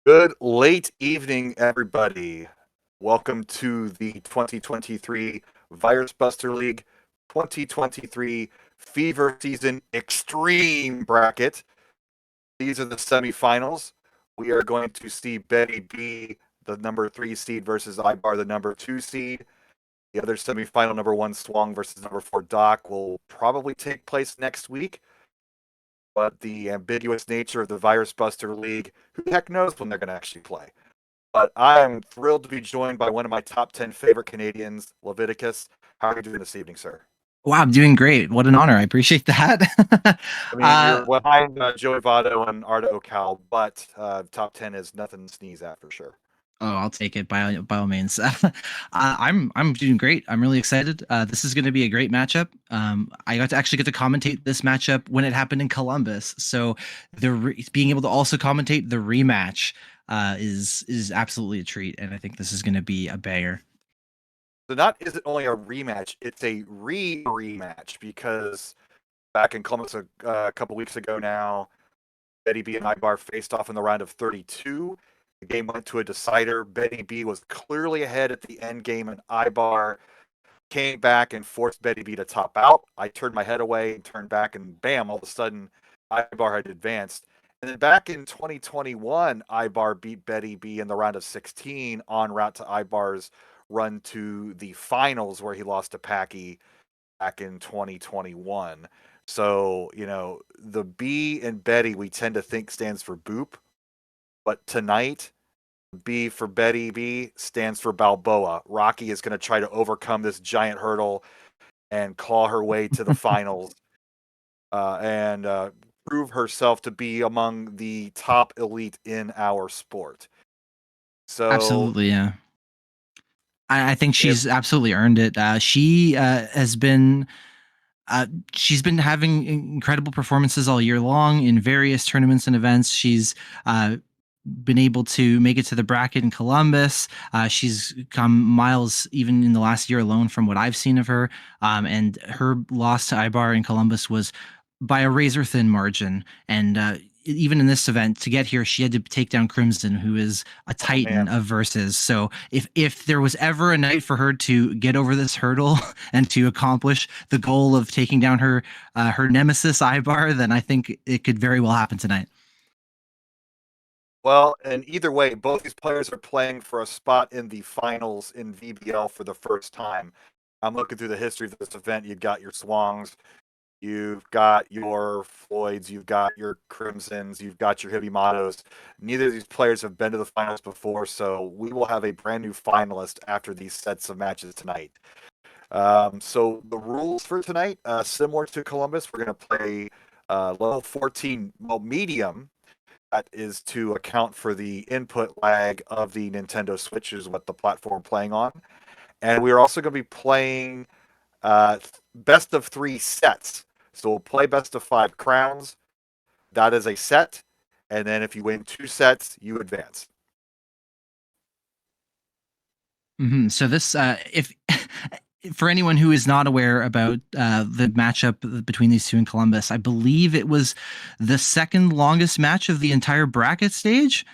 Good late evening, everybody. Welcome to the 2023 Virus Buster League 2023 Fever Season Extreme Bracket. These are the semifinals. We are going to see Betty B, the number 3 seed, versus Ibar, the number 2 seed. The other semifinal, number 1 Swung versus number 4 Doc, will probably take place next week. But the ambiguous nature of the Virus Buster League, who the heck knows when they're going to actually play? But I am thrilled to be joined by one of my top 10 favorite Canadians, Leviticus. How are you doing this evening, sir? Wow, I'm doing great. What an honor. I appreciate that. I mean, uh, you're behind Joey Votto and Arda Ocal, but top 10 is nothing to sneeze at for sure. oh, I'll take it by all means. I'm doing great. I'm really excited. This is going to be a great matchup. I got to actually get to commentate this matchup when it happened in Columbus. So being able to also commentate the rematch is absolutely a treat, and I think this is going to be a banger. So not is it only a rematch, it's a rematch because back in Columbus a couple weeks ago now, Betty B and Ibar faced off in the round of 32. The game went to a decider. Betty B was clearly ahead at the end game, and Ibar came back and forced Betty B to top out. I turned my head away and turned back, and bam, all of a sudden, Ibar had advanced. And then back in 2021, Ibar beat Betty B in the round of 16 en route to Ibar's run to the finals where he lost to Packy back in 2021. So, the B in Betty we tend to think stands for boop, but tonight B for Betty B stands for Balboa. Rocky is going to try to overcome this giant hurdle and claw her way to the finals and prove herself to be among the top elite in our sport. So Absolutely, yeah. I think if she's absolutely earned it. She has been she's been having incredible performances all year long in various tournaments and events. She's been able to make it to the bracket in Columbus. She's come miles even in the last year alone from what I've seen of her. And her loss to Ibar in Columbus was by a razor thin margin. And even in this event, to get here, she had to take down Crimson, who is a oh titan man, of verses. So if there was ever a night for her to get over this hurdle and to accomplish the goal of taking down her nemesis Ibar, then I think it could very well happen tonight. well, and either way, both these players are playing for a spot in the finals in VBL for the first time. I'm looking through the history of this event. You've got your Swangs, you've got your Floyds, you've got your Crimsons, you've got your Hibimatos. Neither of these players have been to the finals before, so we will have a brand new finalist after these sets of matches tonight. So the rules for tonight, similar to Columbus, we're going to play level 14, well, medium. That is to account for the input lag of the Nintendo Switch, is what the platform we're playing on. And we're also going to be playing best of 3 sets. So we'll play best of 5 crowns. That is a set. And then if you win 2 sets, you advance. So this, if for anyone who is not aware about the matchup between these two in Columbus, I believe it was the second longest match of the entire bracket stage.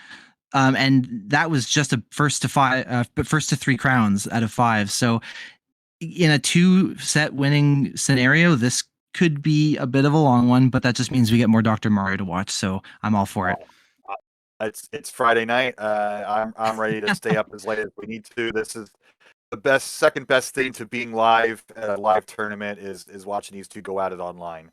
And that was just a first to five, but first to three crowns out of five. So in a two set winning scenario, this could be a bit of a long one, but that just means we get more Dr. Mario to watch. So I'm all for it. Oh, it's Friday night. I'm ready to stay up as late as we need to. This is the second best thing to being live at a live tournament is watching these two go at it online.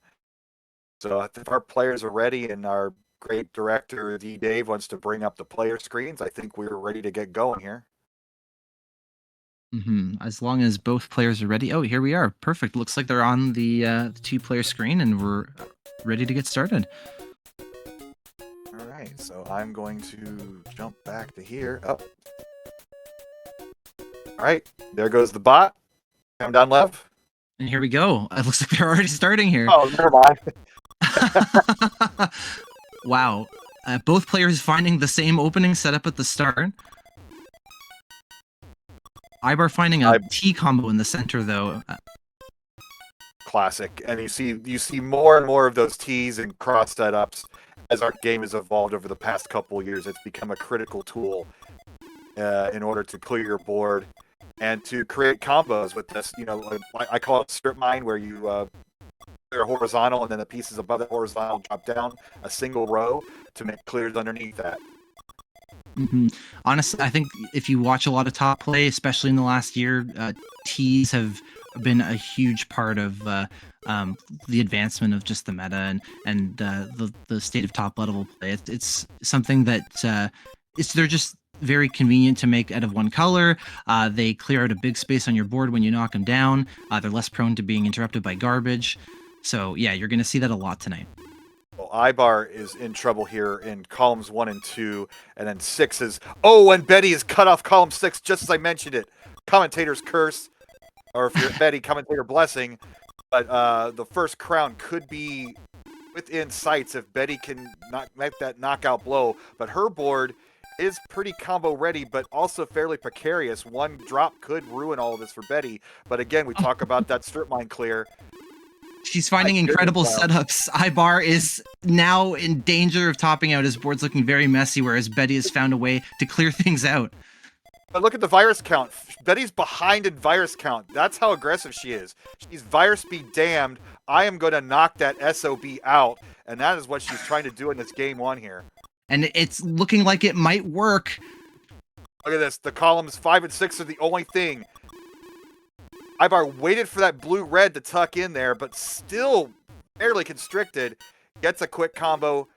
So if our players are ready and our great director D Dave wants to bring up the player screens, I think we're ready to get going here. As long as both players are ready. Oh, here we are. Perfect. Looks like they're on the two-player screen, and we're ready to get started. All right, so I'm going to jump back to here. Oh, all right, there goes the bot. Come down, Lev. And here we go. It looks like they're already starting here. Oh, never mind. Wow. Both players finding the same opening setup at the start. Ibar finding a I T combo in the center, though. Classic, and you see more and more of those T's and cross setups as our game has evolved over the past couple of years, it's become a critical tool in order to clear your board and to create combos with this. I call it strip mine, where you clear horizontal and then the pieces above the horizontal drop down a single row to make clears underneath that. Mm-hmm. Honestly, I think if you watch a lot of top play, especially in the last year, tees have been a huge part of the advancement of just the meta and the state of top level play. It's something that they're just very convenient to make out of one color. They clear out a big space on your board when you knock them down. They're less prone to being interrupted by garbage. So yeah, you're going to see that a lot tonight. Well, Ibar is in trouble here in columns 1 and 2, and then 6 is... Oh, and Betty is cut off column 6, just as I mentioned it. Commentator's curse, or if you're Betty, commentator blessing. But the first crown could be within sights if Betty can make that knockout blow. But her board is pretty combo ready, but also fairly precarious. One drop could ruin all of this for Betty. But again, we talk about that strip mine clear. She's finding incredible setups. Ibar is now in danger of topping out. His board's looking very messy, whereas Betty has found a way to clear things out. But look at the virus count. Betty's behind in virus count. That's how aggressive she is. She's virus be damned. I am going to knock that SOB out. And that is what she's trying to do in this game 1 here. And it's looking like it might work. Look at this. The columns 5 and 6 are the only thing. Ibar waited for that blue-red to tuck in there, but still fairly constricted. Gets a quick combo.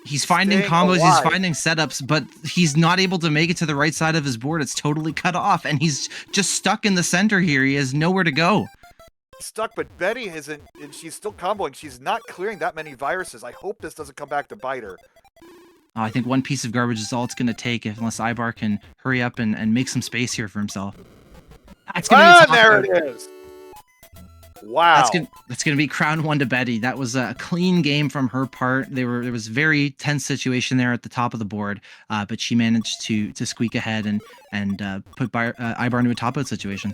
He's finding combos, he's finding setups, but he's not able to make it to the right side of his board. It's totally cut off, and he's just stuck in the center here. He has nowhere to go. Stuck, but Betty isn't, and she's still comboing. She's not clearing that many viruses. I hope this doesn't come back to bite her. I think one piece of garbage is all it's going to take unless Ibar can hurry up and make some space here for himself. There it is. Wow. That's gonna be crown 1 to Betty. That was a clean game from her part. There was a very tense situation there at the top of the board, but she managed to squeak ahead and put Ibar into a top out situation.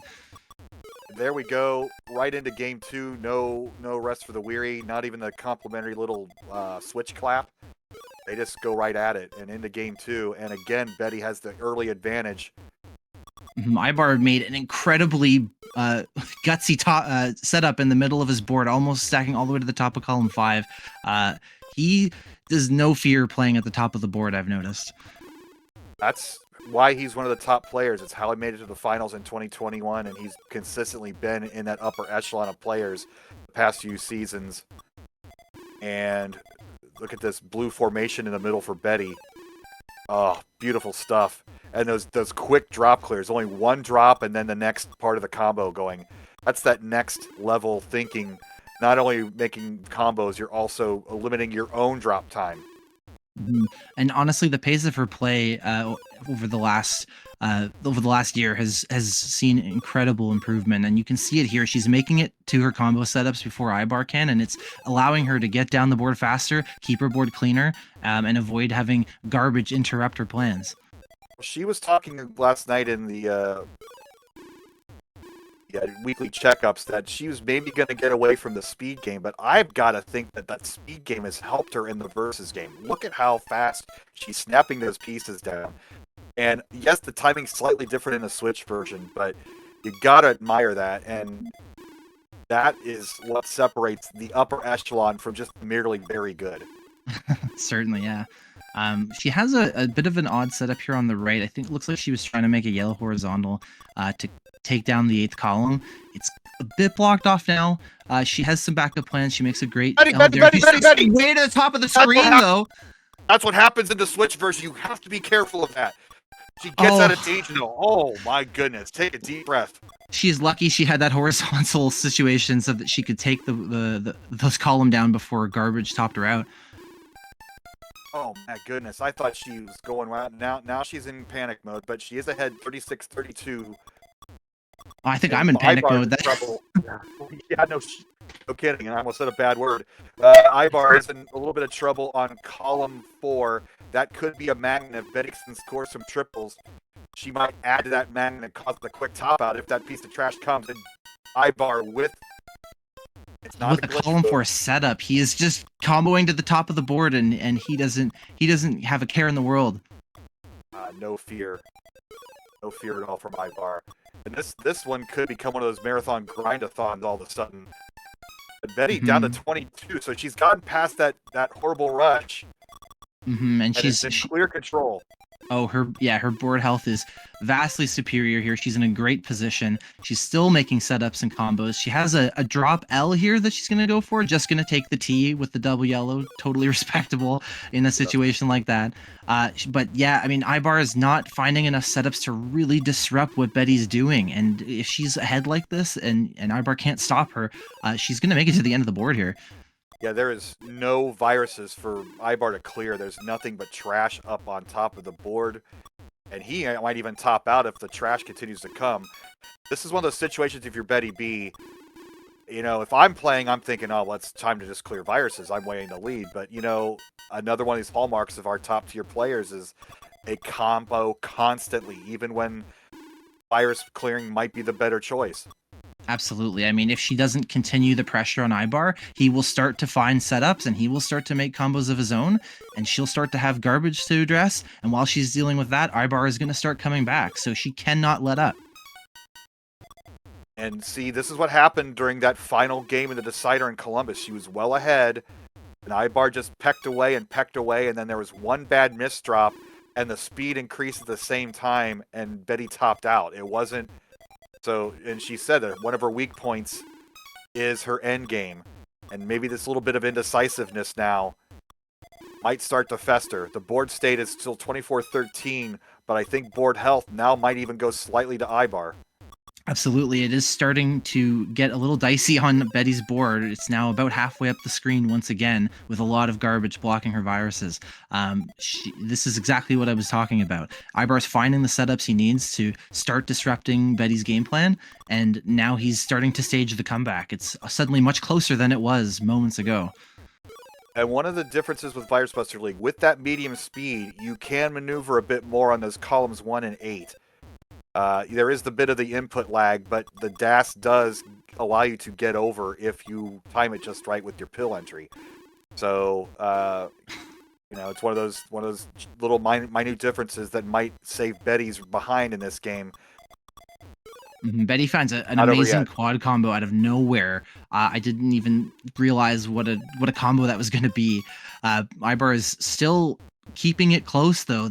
There we go, right into game 2. No rest for the weary. Not even the complimentary little switch clap. They just go right at it and into game 2. And again, Betty has the early advantage. Ibar made an incredibly gutsy setup in the middle of his board, almost stacking all the way to the top of column 5. He does no fear playing at the top of the board, I've noticed. That's why he's one of the top players. It's how he made it to the finals in 2021, and he's consistently been in that upper echelon of players the past few seasons. And look at this blue formation in the middle for Betty. Oh, beautiful stuff. And those quick drop clears, only one drop and then the next part of the combo going. That's that next level thinking. Not only making combos, you're also limiting your own drop time. And honestly, the pace of her play over the last year has seen incredible improvement, and you can see it here. She's making it to her combo setups before Ibar can, and it's allowing her to get down the board faster, keep her board cleaner, and avoid having garbage interrupt her plans. She was talking last night in the weekly checkups that she was maybe going to get away from the speed game, but I've got to think that speed game has helped her in the versus game. Look at how fast she's snapping those pieces down. And yes, the timing's slightly different in the Switch version, but you got to admire that. And that is what separates the upper echelon from just merely very good. Certainly, yeah. She has a bit of an odd setup here on the right. I think it looks like she was trying to make a yellow horizontal to take down the 8th column. It's a bit blocked off now. She has some backup plans. She makes a great... Betty! Way to the top of the screen, though. That's what happens in the Switch version. You have to be careful of that. She gets out of danger. Oh, my goodness. Take a deep breath. She's lucky she had that horizontal situation so that she could take those column down before garbage topped her out. Oh, my goodness. I thought she was going right. Now she's in panic mode, but she is ahead 36-32. I think I'm in panic mode. Yeah, no kidding. I almost said a bad word. Ibar is in a little bit of trouble on column 4. That could be a magnet. If Betty can score some triples, she might add to that magnet and cause the quick top out if that piece of trash comes. And Ibar with It's not a With a glitch column move. for a setup, he is just comboing to the top of the board, and he doesn't have a care in the world. No fear. No fear at all from Ivar. And this one could become one of those marathon grind-a-thons all of a sudden. But Betty down to 22, so she's gotten past that horrible rush. And And it's in clear control. Oh, her board health is vastly superior here. She's in a great position. She's still making setups and combos. She has a drop L here that she's going to go for. Just going to take the T with the double yellow. Totally respectable in a situation like that. But yeah, I mean, Ibar is not finding enough setups to really disrupt what Betty's doing. And if she's ahead like this and Ibar can't stop her, she's going to make it to the end of the board here. Yeah, there is no viruses for Ibar to clear. There's nothing but trash up on top of the board. And he might even top out if the trash continues to come. This is one of those situations if you're Betty B, if I'm playing, I'm thinking, oh, well, it's time to just clear viruses. I'm waiting to lead. But, another one of these hallmarks of our top tier players is a combo constantly, even when virus clearing might be the better choice. Absolutely. I mean, if she doesn't continue the pressure on Ibar, he will start to find setups and he will start to make combos of his own, and she'll start to have garbage to address. And while she's dealing with that, Ibar is going to start coming back. So she cannot let up. And see, this is what happened during that final game in the decider in Columbus. She was well ahead, and Ibar just pecked away, and then there was one bad misdrop, and the speed increased at the same time, and Betty topped out. It wasn't... So, and she said that one of her weak points is her end game. And maybe this little bit of indecisiveness now might start to fester. The board state is still 24-13, but I think board health now might even go slightly to Ibar. Absolutely. It is starting to get a little dicey on Betty's board. It's now about halfway up the screen once again with a lot of garbage blocking her viruses. This is exactly what I was talking about. Ibar's finding the setups he needs to start disrupting Betty's game plan, and now he's starting to stage the comeback. It's suddenly much closer than it was moments ago. And one of the differences with Virus Buster League, with that medium speed, you can maneuver a bit more on those columns 1 and 8. There is the bit of the input lag, but the DAS does allow you to get over if you time it just right with your pill entry. So, it's one of those little minute differences that might save Betty's behind in this game. Betty finds an amazing quad combo out of nowhere. I didn't even realize what a combo that was going to be. Ibar is still keeping it close, though.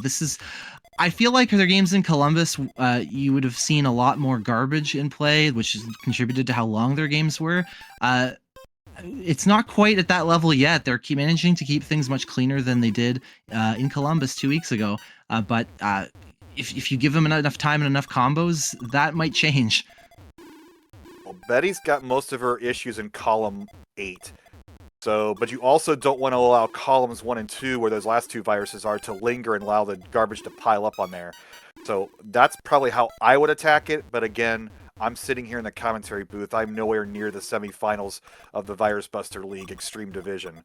I feel like their games in Columbus, you would have seen a lot more garbage in play, which has contributed to how long their games were. It's not quite at that level yet. They're managing to keep things much cleaner than they did in Columbus 2 weeks ago. But if you give them enough time and enough combos, that might change. Well, Betty's got most of her issues in column 8. So, but you also don't want to allow columns 1 and 2, where those last two viruses are, to linger and allow the garbage to pile up on there. So that's probably how I would attack it. But again, I'm sitting here in the commentary booth. I'm nowhere near the semifinals of the Virus Buster League Extreme Division.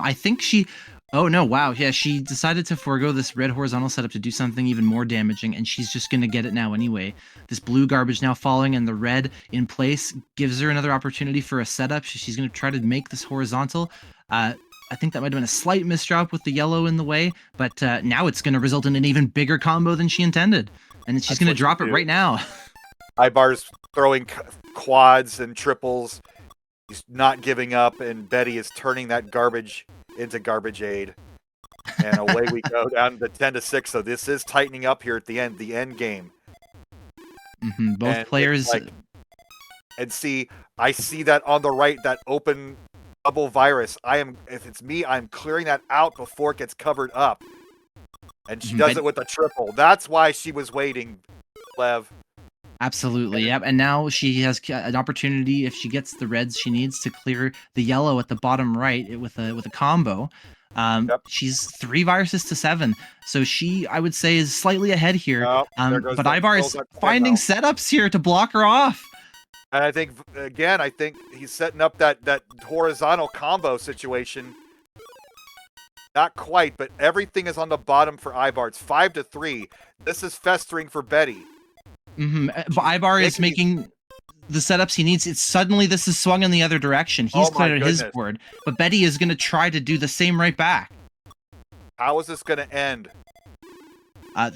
I think she... Oh, no, wow. Yeah, she decided to forego this red horizontal setup to do something even more damaging, and she's just going to get it now anyway. This blue garbage now falling, and the red in place gives her another opportunity for a setup. She's going to try to make this horizontal. I think that might have been a slight misdrop with the yellow in the way, but now it's going to result in an even bigger combo than she intended, and she's going to drop it right now. Ibar's throwing quads and triples. He's not giving up, and Betty is turning that garbage into garbage aid. And away we go down to 10-6. So this is tightening up here at the end game. Both players... and see, I see that on the right, that open double virus. If it's me, I'm clearing that out before it gets covered up. And she does it with a triple. That's why she was waiting, Lev. Absolutely, yep. And now she has an opportunity, if she gets the reds she needs, to clear the yellow at the bottom right with a combo. She's 3 viruses to 7, so she, I would say, is slightly ahead here. But Ibar is finding setups here to block her off. And I think he's setting up that horizontal combo situation. Not quite, but everything is on the bottom for Ibar. It's 5-3. This is festering for Betty. Ibar is making the setups he needs. It's suddenly this is swung in the other direction. He's Oh my cleared his goodness. board, but Betty is going to try to do the same right back. How is this going to end? I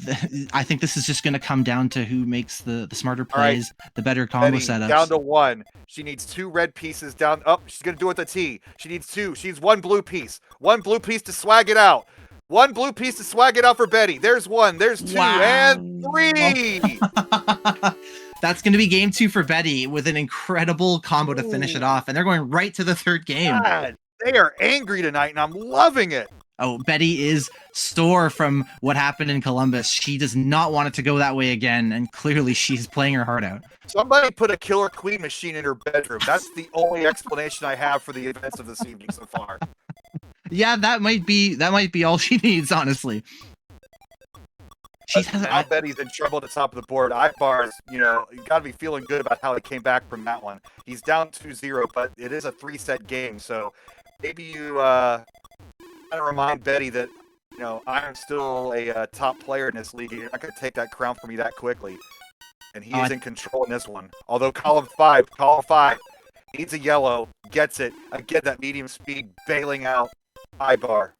think this is just going to come down to who makes the smarter All right. plays, the better combo Betty, setups. down to 1. She needs 2 red pieces down. Oh, she's going to do it with the T. She needs 2. She needs 1 blue piece. 1 blue piece to swag it out. 1 blue piece to swag it out for Betty. There's 1. There's 2. Wow. And 3. That's going to be game 2 for Betty with an incredible combo to finish it off. And they're going right to the third game. God, they are angry tonight, and I'm loving it. Oh, Betty is sore from what happened in Columbus. She does not want it to go that way again, and clearly she's playing her heart out. Somebody put a Killer Queen machine in her bedroom. That's the only explanation I have for the events of this evening so far. Yeah, that might be all she needs, honestly. Now Betty's in trouble at the top of the board. Ibar's, you got to be feeling good about how he came back from that one. He's down 2-0, but it is a 3-set game, so maybe you kind of remind Betty that, I'm still a top player in this league. You're not going to take that crown from me that quickly. And he's in control in this one. Although column 5 needs a yellow, gets it. Again, that medium speed bailing out Ibar.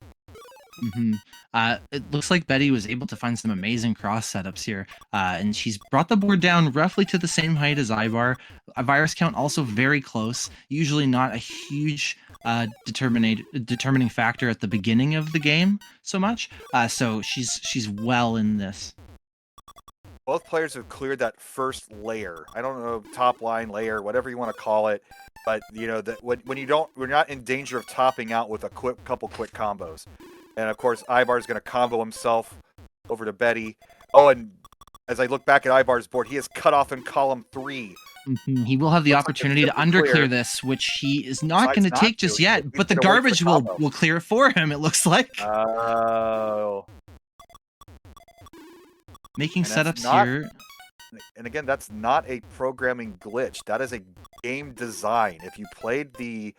It looks like Betty was able to find some amazing cross setups here, and she's brought the board down roughly to the same height as Ivar. A virus count also very close, usually not a huge determining factor at the beginning of the game so much. So she's well in this. Both players have cleared that first layer. I don't know, top line layer, whatever you want to call it. But that when we're not in danger of topping out with a couple quick combos. And of course, Ibar's going to combo himself over to Betty. Oh, and as I look back at Ibar's board, he is cut off in column 3. He will have the opportunity to underclear this, which he is not going to take just yet. But the garbage will clear it for him, it looks like. Oh. Making setups here. And again, that's not a programming glitch. That is a game design. If you played the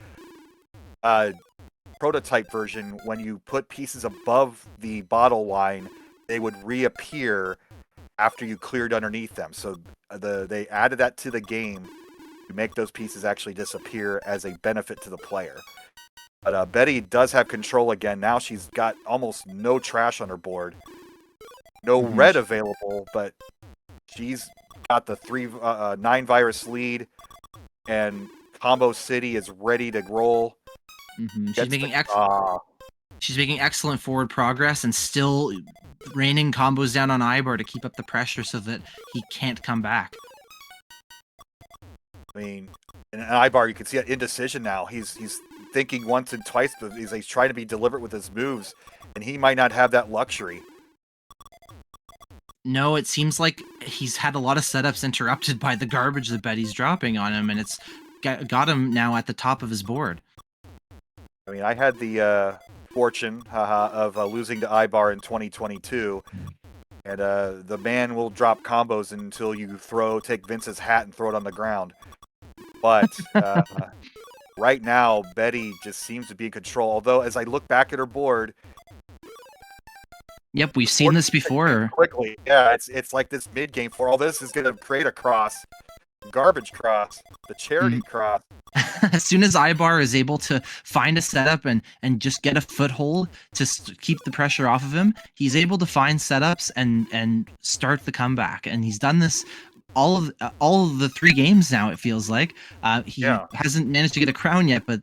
prototype version, when you put pieces above the bottle line, they would reappear after you cleared underneath them. So they added that to the game to make those pieces actually disappear as a benefit to the player. But Betty does have control again. Now she's got almost no trash on her board. No red available, but she's got the 9 virus lead, and Combo City is ready to roll. She's making excellent forward progress and still raining combos down on Ibar to keep up the pressure so that he can't come back. I mean, in Ibar, you can see that indecision now. He's thinking once and twice, but he's trying to be deliberate with his moves, and he might not have that luxury. No, it seems like he's had a lot of setups interrupted by the garbage that Betty's dropping on him, and it's got him now at the top of his board. I mean, I had the fortune of losing to Ibar in 2022, and the man will drop combos until you take Vince's hat and throw it on the ground. But right now, Betty just seems to be in control, although as I look back at her board... Yep, we've seen this before. Quickly, yeah, it's like this mid-game for all this is going to create a cross. Garbage cross, the charity cross. As soon as Ibar is able to find a setup and just get a foothold to keep the pressure off of him, he's able to find setups and start the comeback. And he's done this all of the 3 games now, it feels like. He hasn't managed to get a crown yet, but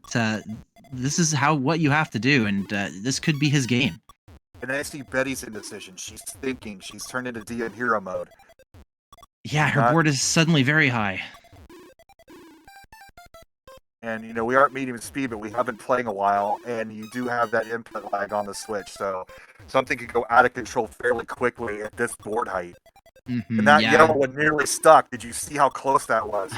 this is what you have to do, and this could be his game. And I see Betty's indecision. She's thinking. She's turned into DM hero mode. Yeah, her board is suddenly very high. And, we aren't medium speed, but we have been playing a while, and you do have that input lag on the Switch, so something could go out of control fairly quickly at this board height. And that yellow one nearly stuck. Did you see how close that was?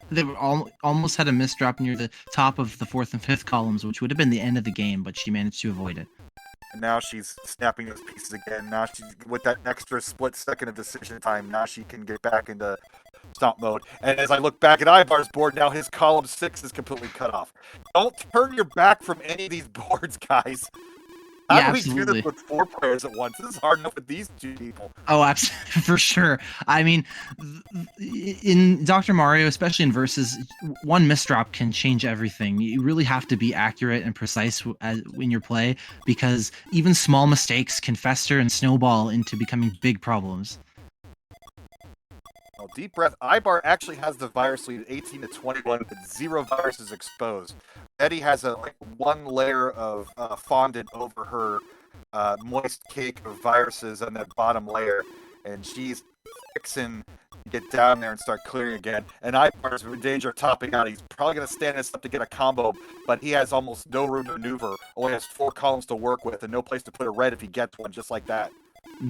They were almost had a misdrop near the top of the 4th and 5th columns, which would have been the end of the game, but she managed to avoid it. And now she's snapping those pieces again. Now she's with that extra split second of decision time. Now she can get back into stomp mode. And as I look back at Ivar's board, now his column 6 is completely cut off. Don't turn your back from any of these boards, guys. How Yeah, do we do this absolutely. with 4 players at once? This is hard enough with these 2 people. Oh, absolutely, for sure. I mean, in Dr. Mario, especially in versus, one misdrop can change everything. You really have to be accurate and precise in your play, because even small mistakes can fester and snowball into becoming big problems. Oh, deep breath. Ibar actually has the virus lead at 18 to 21 with 0 viruses exposed. Betty has a like 1 layer of fondant over her moist cake of viruses on that bottom layer, and she's fixing to get down there and start clearing again. And Ibar's in danger of topping out. He's probably going to stand this up to get a combo, but he has almost no room to maneuver. Only has 4 columns to work with and no place to put a red if he gets one, just like that.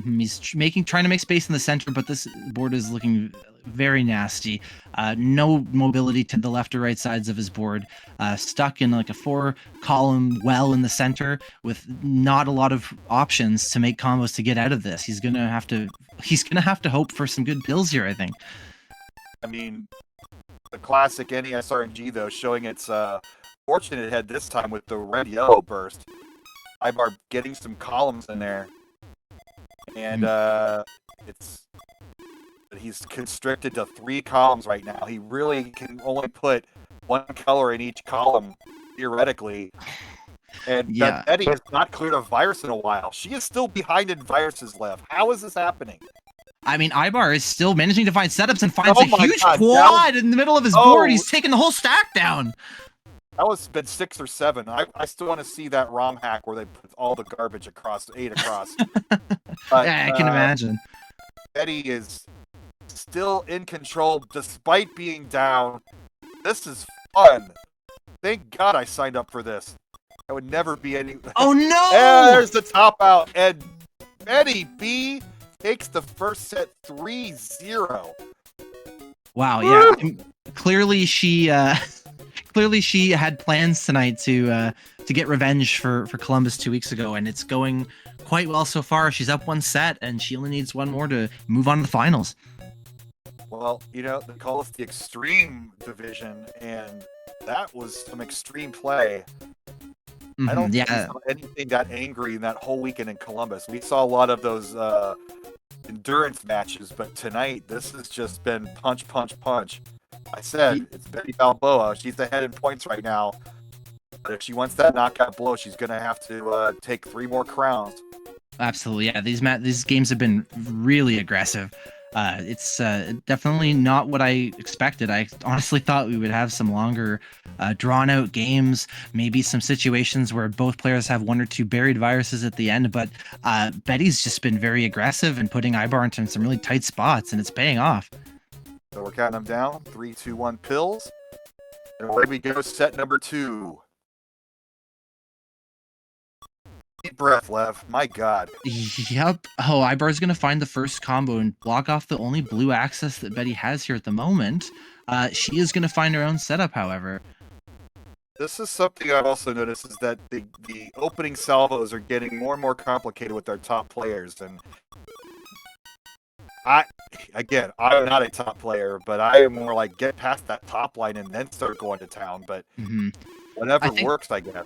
He's trying to make space in the center, but this board is looking very nasty. No mobility to the left or right sides of his board. Stuck in like a 4-column well in the center with not a lot of options to make combos to get out of this. He's gonna have to hope for some good pills here, I think. I mean, the classic NES RNG though, showing its fortunate head this time with the red-yellow burst. Ibar getting some columns in there, and he's constricted to 3 columns right now. He really can only put 1 color in each column theoretically. And Yeah. Betty has not cleared a virus in a while. She is still behind in viruses left. How is this happening? I mean, Ibar is still managing to find setups and finds Oh a my huge God, quad in the middle of his Oh. board. He's taking the whole stack down. That was been 6 or 7. I still want to see that ROM hack where they put all the garbage across, 8 across. But, Yeah, I can imagine. Betty is still in control despite being down. This is fun. Thank God I signed up for this. I would never be any. Oh no! There's the top out, and Betty B takes the first set 3-0. Wow, yeah. Clearly she had plans tonight to get revenge for Columbus 2 weeks ago, and it's going quite well so far. She's up 1 set, and she only needs 1 more to move on to the finals. Well, they call us the extreme division, and that was some extreme play. I don't think we saw anything that angry in that whole weekend in Columbus. We saw a lot of those endurance matches, but tonight this has just been punch, punch, punch. I said it's Betty Balboa. She's ahead in points right now. But if she wants that knockout blow, she's going to have to take 3 more crowns. Absolutely, yeah. These games have been really aggressive. It's definitely not what I expected. I honestly thought we would have some longer, drawn-out games, maybe some situations where both players have 1 or 2 buried viruses at the end. But Betty's just been very aggressive and putting Ibar into some really tight spots, and it's paying off. So we're counting them down. 3, 2, 1, pills. And away we go, set number 2. Deep breath, Lev. My God. Yep. Oh, Ibar's going to find the first combo and block off the only blue access that Betty has here at the moment. She is going to find her own setup, however. This is something I've also noticed, is that the opening salvos are getting more and more complicated with our top players. And I'm not a top player, but I am more like get past that top line and then start going to town. But whatever works, I guess.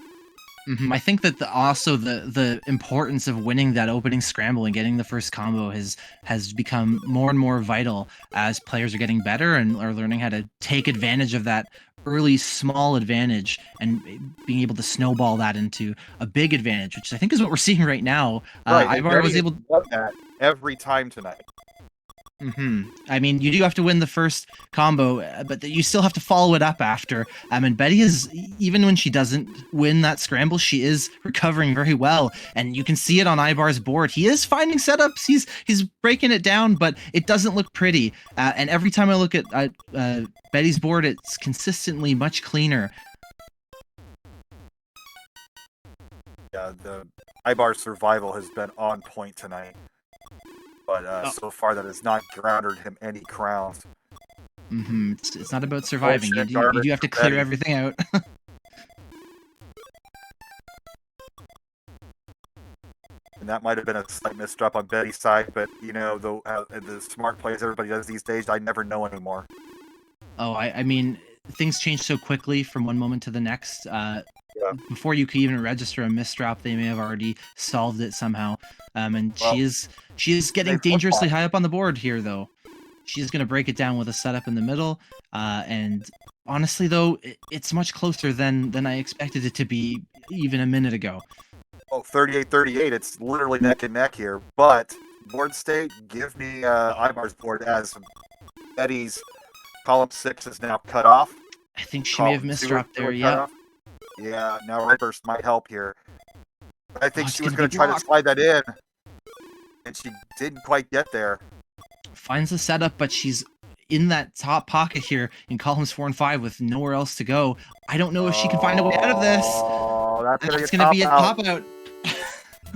I think that also the importance of winning that opening scramble and getting the first combo has become more and more vital as players are getting better and are learning how to take advantage of that early small advantage and being able to snowball that into a big advantage, which I think is what we're seeing right now. Right, Ibar was able to do that every time tonight. I mean, you do have to win the first combo, but you still have to follow it up after. And Betty is, even when she doesn't win that scramble, she is recovering very well, and you can see it on Ibar's board. He is finding setups. He's breaking it down, but it doesn't look pretty. And every time I look at Betty's board, it's consistently much cleaner. Yeah, the Ibar survival has been on point tonight. But so far, that has not garnered him any crowns. It's not about surviving. You do have to clear everything out. And that might have been a slight misdrop on Betty's side, but the smart plays everybody does these days, I never know anymore. Oh, I mean, things change so quickly from one moment to the next. before you could even register a misdrop, they may have already solved it somehow. And Well, she is getting they flip dangerously flop. high up on the board here, though. She's going to break it down with a setup in the middle. And honestly, though, it's much closer than I expected it to be even a minute ago. Oh, 38-38. It's literally neck and neck here. But board state, give me Ibar's board as Betty's column 6 is now cut off. I think she may have Column 2 is misdropped there. still cut Yeah. off. Yeah, now Reverse might help here. I think Oh, it's she was gonna going be to try to blocked. slide that in, and she didn't quite get there. Finds the setup, but she's in that top pocket here in columns 4 and 5 with nowhere else to go. I don't know if she can find a way out of this. Oh, that's Going to be a top out. top out.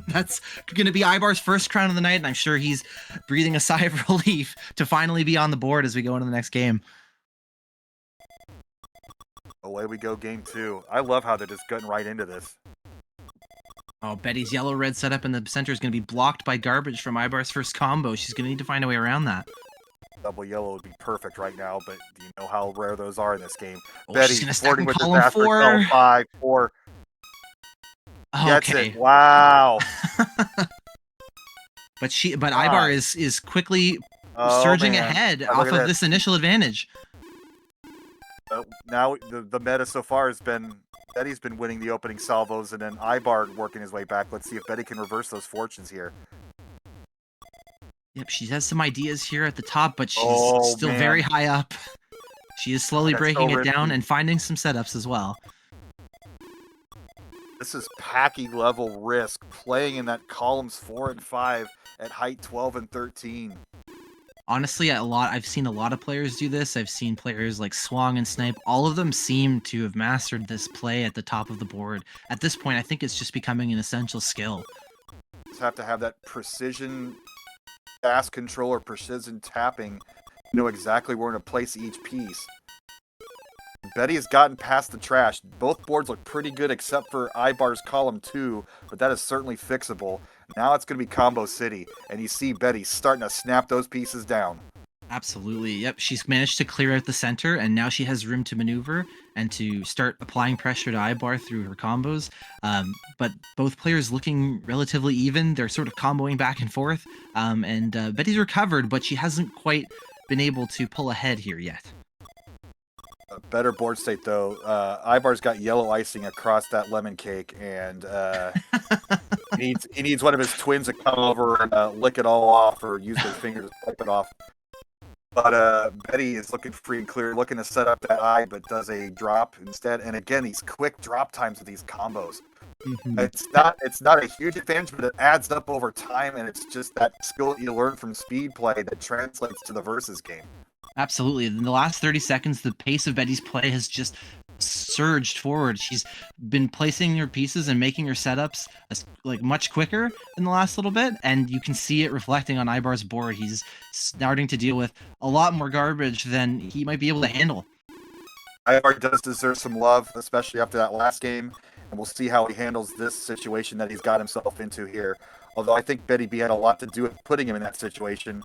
That's going to be Ibar's first crown of the night, and I'm sure he's breathing a sigh of relief to finally be on the board as we go into the next game. Away we go, game 2. I love how they're just getting right into this. Oh, Betty's yellow-red setup in the center is going to be blocked by garbage from Ibar's first combo. She's going to need to find a way around that. Double yellow would be perfect right now, but do you know how rare those are in this game? Oh, Betty she's going to stack in with column disaster, 4. column 5, 4. Gets Okay. it. Wow. But Ibar is quickly surging ahead off of this initial advantage. Now the meta so far has been Betty's been winning the opening salvos, and then Ibar working his way back. Let's see if Betty can reverse those fortunes here. Yep, she has some ideas here at the top, but she's still very high up. She is slowly breaking it down and finding some setups as well. This is Packy level risk, playing in that columns 4 and 5 at height 12 and 13. Honestly, I've seen a lot of players do this. I've seen players like Swang and Snipe. All of them seem to have mastered this play at the top of the board. At this point, I think it's just becoming an essential skill. Just have to have that precision fast control or precision tapping, know exactly where to place each piece. Betty has gotten past the trash. Both boards look pretty good except for Ibar's column 2, but that is certainly fixable. Now it's going to be Combo City, and you see Betty starting to snap those pieces down. Absolutely. Yep. She's managed to clear out the center, and now she has room to maneuver and to start applying pressure to Ibar through her combos. But both players looking relatively even. They're sort of comboing back and forth. And Betty's recovered, but she hasn't quite been able to pull ahead here yet. A better board state, though. Ibar's got yellow icing across that lemon cake, and he needs one of his twins to come over and lick it all off or use their fingers to wipe it off. But Betty is looking free and clear, looking to set up that eye, but does a drop instead. And again, these quick drop times with these combos. Mm-hmm. It's not a huge advantage, but it adds up over time, and it's just that skill that you learn from speed play that translates to the versus game. Absolutely. In the last 30 seconds, the pace of Betty's play has just surged forward. She's been placing her pieces and making her setups like much quicker in the last little bit, and you can see it reflecting on Ibar's board. He's starting to deal with a lot more garbage than he might be able to handle. Ibar does deserve some love, especially after that last game, and we'll see how he handles this situation that he's got himself into here. Although I think Betty B had a lot to do with putting him in that situation.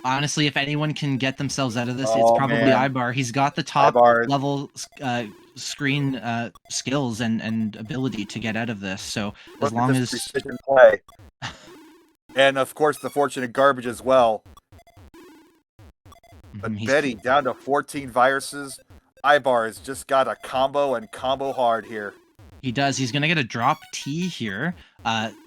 Honestly, if anyone can get themselves out of this, it's probably Ibar. He's got the top level screen skills and ability to get out of this. So as long as precision play, and of course the fortunate garbage as well. But Betty down to 14 viruses. Ibar has just got a combo and combo hard here. He does. He's going to get a drop T here.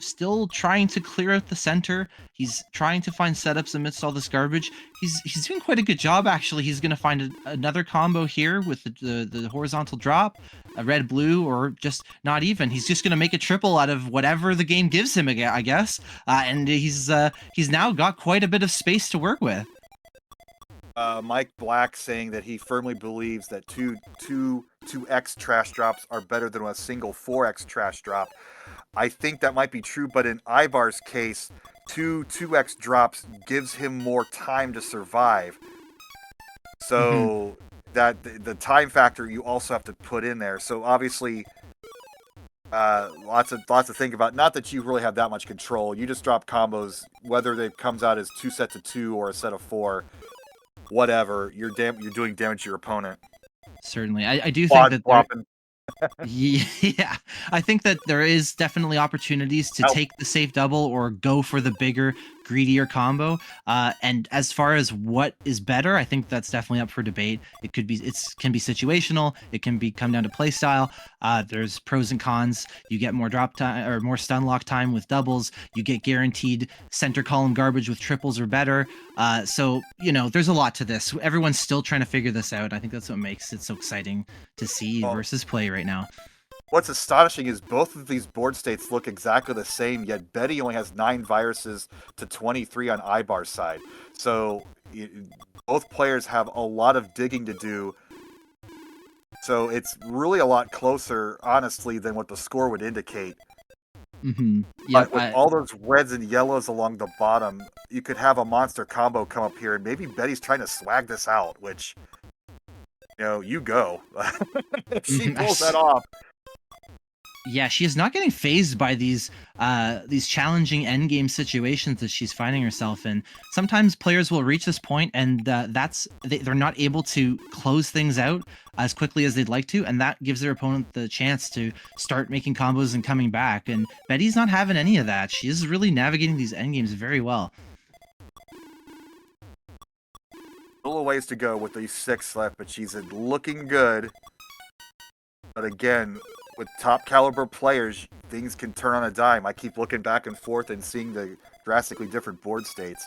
Still trying to clear out the center. He's trying to find setups amidst all this garbage. He's doing quite a good job, actually. He's going to find another combo here with the horizontal drop, a red-blue, or just not even. He's just going to make a triple out of whatever the game gives him, I guess. And he's now got quite a bit of space to work with. Mike Black saying that he firmly believes that two 2x trash drops are better than a single 4x trash drop. I think that might be true, but in Ibar's case, 2x drops gives him more time to survive. So that the time factor you also have to put in there. So obviously, lots to think about. Not that you really have that much control. You just drop combos, whether it comes out as 2 sets of 2 or a set of 4. Whatever, you're doing damage to your opponent. Certainly, I do think that Yeah, I think that there is definitely opportunities to Oh, take the safe double or go for the bigger, greedier combo. And as far as what is better, I think that's definitely up for debate. It can be situational. It can be come down to play style. There's pros and cons. You get more drop time or more stun lock time with doubles. You get guaranteed center column garbage with triples or better. So there's a lot to this. Everyone's still trying to figure this out. I think that's what makes it so exciting to see well, versus play right now. what's astonishing is both of these board states look exactly the same, yet Betty only has 9 viruses to 23 on Ibar's side. So both players have a lot of digging to do. So it's really a lot closer, honestly, than what the score would indicate. Yep. But with all those reds and yellows along the bottom, you could have a monster combo come up here, and maybe Betty's trying to swag this out, which, you go. If she pulls that off. Yeah, she is not getting phased by these challenging endgame situations that she's finding herself in. Sometimes players will reach this point, and they're not able to close things out as quickly as they'd like to, and that gives their opponent the chance to start making combos and coming back. And Betty's not having any of that. She is really navigating these endgames very well. A little ways to go with these 6 left, but she's looking good. But again, with top caliber players, things can turn on a dime. I keep looking back and forth and seeing the drastically different board states.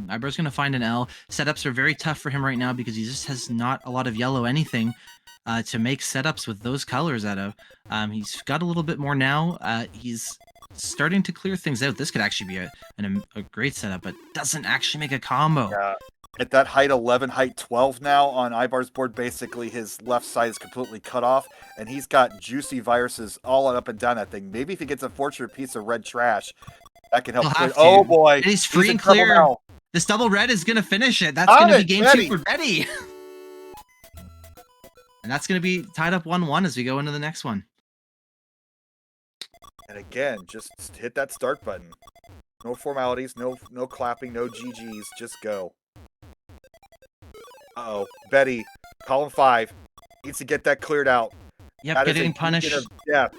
Ibar's going to find an L. Setups are very tough for him right now because he just has not a lot of yellow anything to make setups with those colors out of. He's got a little bit more now. He's starting to clear things out. This could actually be a great setup, but doesn't actually make a combo. Yeah. At that height 11, height 12 now on Ibar's board, basically his left side is completely cut off, and he's got juicy viruses all up and down that thing. Maybe if he gets a fortunate piece of red trash, that can help clear. Oh boy, and he's free and clear. Now. This double red is going to finish it. That's going to be game 2 for Betty. And that's going to be tied up 1-1 as we go into the next one. And again, just hit that start button. No formalities, no clapping, no GGs, just go. Uh-oh. Betty, column 5, needs to get that cleared out. Yep, that getting punished. Yeah.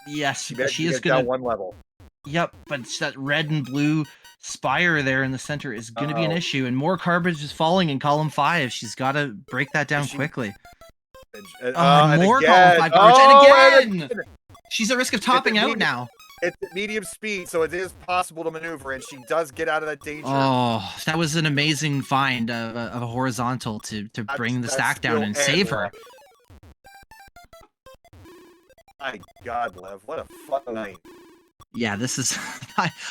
Yes, she is going to down 1 level. Yep, but that red and blue spire there in the center is going to be an issue, and more garbage is falling in column 5. She's got to break that down quickly. And more again. column 5 garbage, and again! She's at risk of topping out now. It's at medium speed, so it is possible to maneuver, and she does get out of that danger. Oh, that was an amazing find of a horizontal to bring the stack down and save her. My God, Lev, what a fun night. Yeah, this is...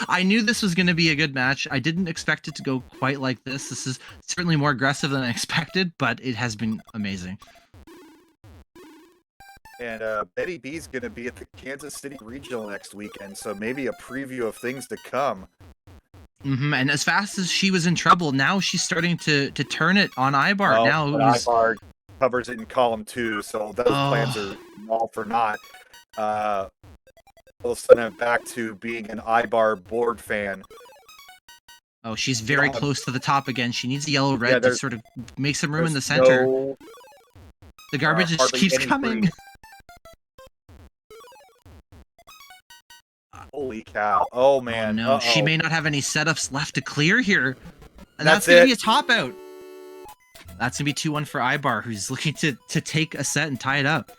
I knew this was going to be a good match. I didn't expect it to go quite like this. This is certainly more aggressive than I expected, but it has been amazing. And Betty B's going to be at the Kansas City Regional next weekend, so maybe a preview of things to come. And as fast as she was in trouble, now she's starting to turn it on Ibar. Ibar covers it in column 2, so those plans are all for naught. We'll send him back to being an Ibar board fan. Oh, she's very close to the top again. She needs a yellow-red to sort of make some room in the center. The garbage just keeps coming. Holy cow. Oh, man. Oh, no. She may not have any setups left to clear here. And that's going to be a top out. That's going to be 2-1 for Ibar, who's looking to take a set and tie it up.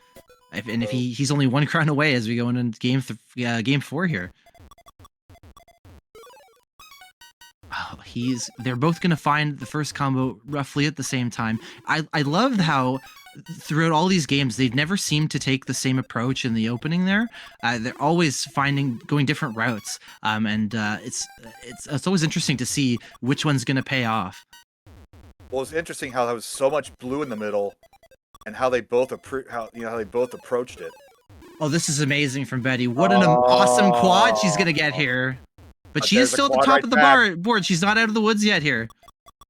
And if he's only 1 crown away as we go into game 4 here. Oh, they're both going to find the first combo roughly at the same time. I love how throughout all these games they've never seemed to take the same approach in the opening there. They're always going different routes, and it's always interesting to see which one's going to pay off. Well, it's interesting how there was so much blue in the middle, and how they both approached it. Oh, this is amazing from Betty. What an awesome quad she's going to get here. But she is still at the top of the board. She's not out of the woods yet here.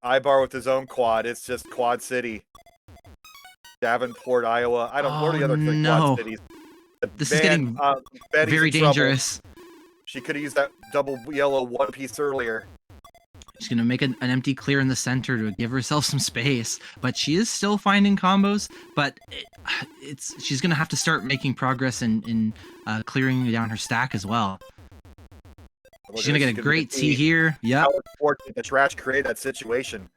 Ibar with his own quad. It's just Quad City. Davenport, Iowa. I don't know. What are the other quad cities? This is getting very dangerous. She could have used that double yellow 1 piece earlier. She's going to make an empty clear in the center to give herself some space, but she is still finding combos. But she's going to have to start making progress in clearing down her stack as well. She's going to get a great T here. Yeah. How important the trash created that situation.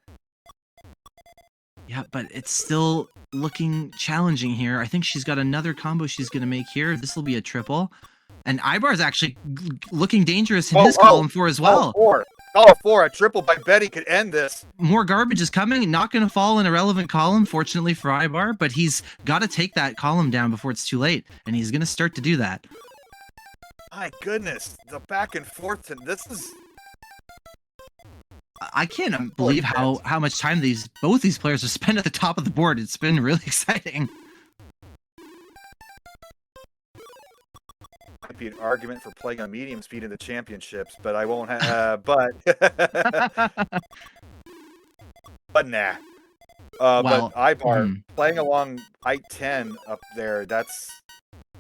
Yeah, but it's still looking challenging here. I think she's got another combo she's going to make here. This will be a triple. And Ibar's actually looking dangerous in his column 4 as well. Column 4, a triple by Betty could end this. More garbage is coming. Not going to fall in a relevant column, fortunately for Ibar, but he's got to take that column down before it's too late, and he's going to start to do that. My goodness, the back and forth, and this is... I can't believe how much time both these players have spent at the top of the board. It's been really exciting. Might be an argument for playing on medium speed in the championships, but I won't have. But nah. But Ibar playing along I-10 up there. That's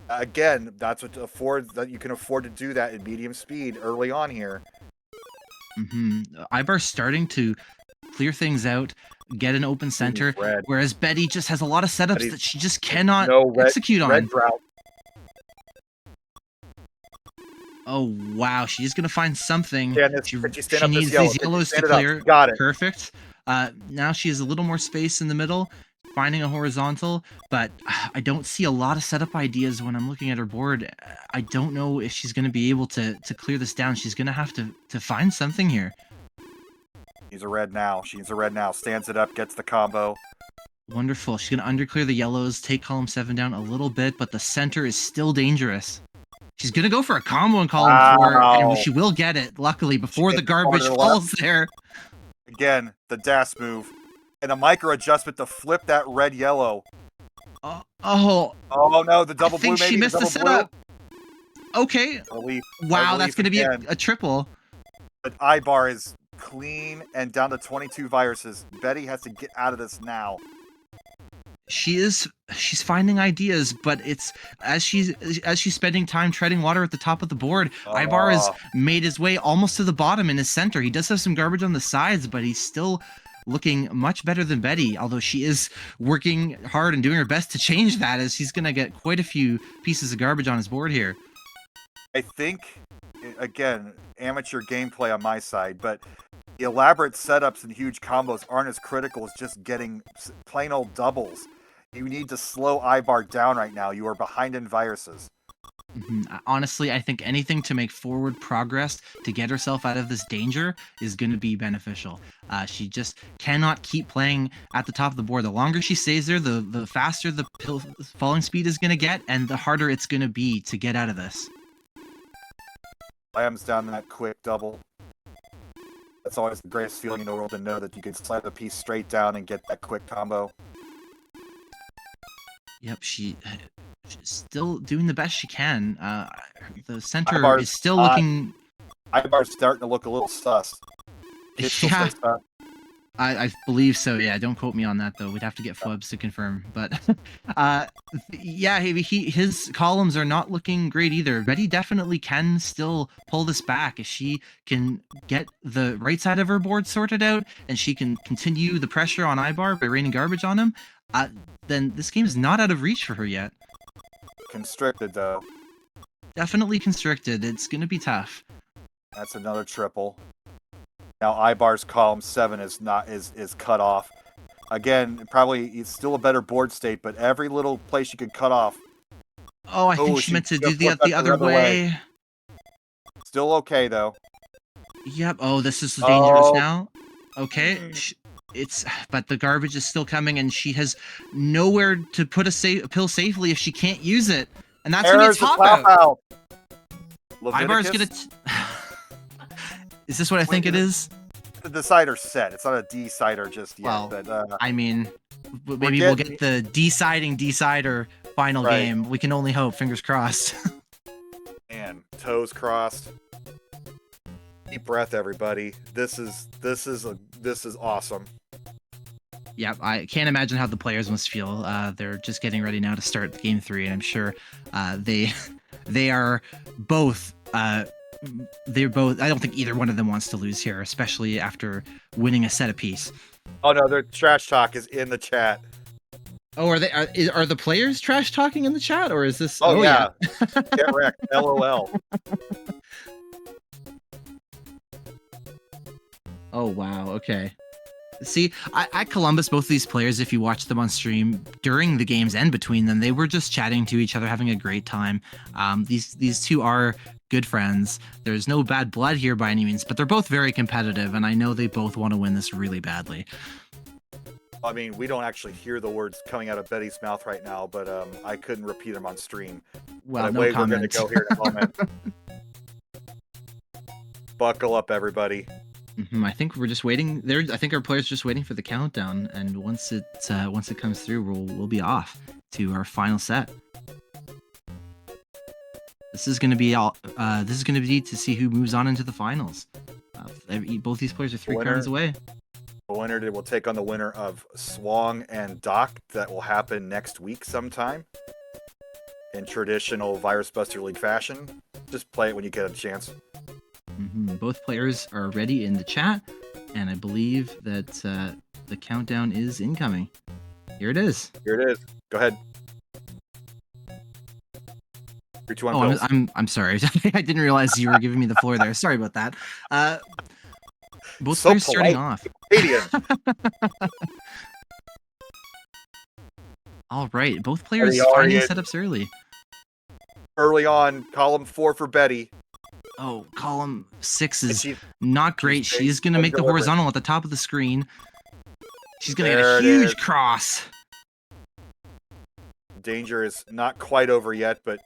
what you can afford to do that in medium speed early on here. Ibar's starting to clear things out, get an open center, whereas Betty just has a lot of setups that she just cannot execute on. Oh, wow. She's going to find something. She needs these yellows to clear. Got it. Perfect. Now she has a little more space in the middle, finding a horizontal, but I don't see a lot of setup ideas when I'm looking at her board. I don't know if she's going to be able to clear this down. She's going to have to find something here. She's a red now. Stands it up, gets the combo. Wonderful. She's going to underclear the yellows, take column 7 down a little bit, but the center is still dangerous. She's going to go for a combo in column 4, and she will get it, luckily, before the garbage falls there. Again, the dash move. And a micro adjustment to flip that red-yellow. Oh no, the double blue maybe. She missed the setup. Okay. Wow, that's going to be a triple. But Ibar is clean and down to 22 viruses. Betty has to get out of this now. She's finding ideas, but it's as she's spending time treading water at the top of the board. Ibar has made his way almost to the bottom in his center. He does have some garbage on the sides, but he's still looking much better than Betty, although she is working hard and doing her best to change that, as he's going to get quite a few pieces of garbage on his board here. I think, again, amateur gameplay on my side, but the elaborate setups and huge combos aren't as critical as just getting plain old doubles. You need to slow Ibar down right now. You are behind in viruses. Honestly, I think anything to make forward progress to get herself out of this danger is going to be beneficial. She just cannot keep playing at the top of the board. The longer she stays there, the faster the falling speed is going to get, and the harder it's going to be to get out of this. Slams down that quick double. That's always the greatest feeling in the world, to know that you can slam the piece straight down and get that quick combo. Yep, she's still doing the best she can. The center is still looking... Ibar's starting to look a little sus. Yeah, I believe so. Yeah, don't quote me on that, though. We'd have to get Flubs to confirm. But yeah, his columns are not looking great either. Betty definitely can still pull this back if she can get the right side of her board sorted out, and she can continue the pressure on Ibar by raining garbage on him. Then this game is not out of reach for her yet. Constricted, though. Definitely constricted. It's going to be tough. That's another triple. Now Ibar's column 7 is cut off. Again, probably it's still a better board state, but every little place you could cut off. Oh, I think she meant to do the other way. Still okay, though. Yep. Oh, this is dangerous now. Okay. But the garbage is still coming, and she has nowhere to put a pill safely if she can't use it, and that's gonna be a top out. Ibar's gonna. Is this what I think it is? The decider set. It's not a decider just yet. Well, but I mean, maybe we'll get the deciding decider final game. We can only hope. Fingers crossed. And toes crossed. Deep breath, everybody. This is awesome. Yeah, I can't imagine how the players must feel. They're just getting ready now to start game 3, and I'm sure they are both they're both. I don't think either one of them wants to lose here, especially after winning a set apiece. Oh no, their trash talk is in the chat. Oh, are the players trash talking in the chat, or is this? Oh yeah. Get wrecked. LOL. Oh wow. Okay. See, at Columbus, both of these players, if you watch them on stream during the games and between them, they were just chatting to each other, having a great time. These two are good friends. There's no bad blood here by any means, but they're both very competitive, and I know they both want to win this really badly. I mean, we don't actually hear the words coming out of Betty's mouth right now, but I couldn't repeat them on stream. Well, no comment. We're going to go here in a moment. Buckle up, everybody. I think we're just waiting. I think our players are just waiting for the countdown, and once it comes through, we'll be off to our final set. This is going to be all. This is going to be to see who moves on into the finals. Both these players are 3 crowns away. The winner will take on the winner of Swong and Doc. That will happen next week sometime in traditional Virus Buster League fashion. Just play it when you get a chance. Both players are ready in the chat, and I believe that the countdown is incoming. Here it is. Here it is. Go ahead. 3, 2, 1. Oh, I'm sorry. I didn't realize you were giving me the floor there. Sorry about that. Both players starting off. All right. Both players finding setups early. Early on, column 4 for Betty. Oh, column 6 is not great. She's going to make the horizontal at the top of the screen. She's going to get a huge cross. Danger is not quite over yet, but...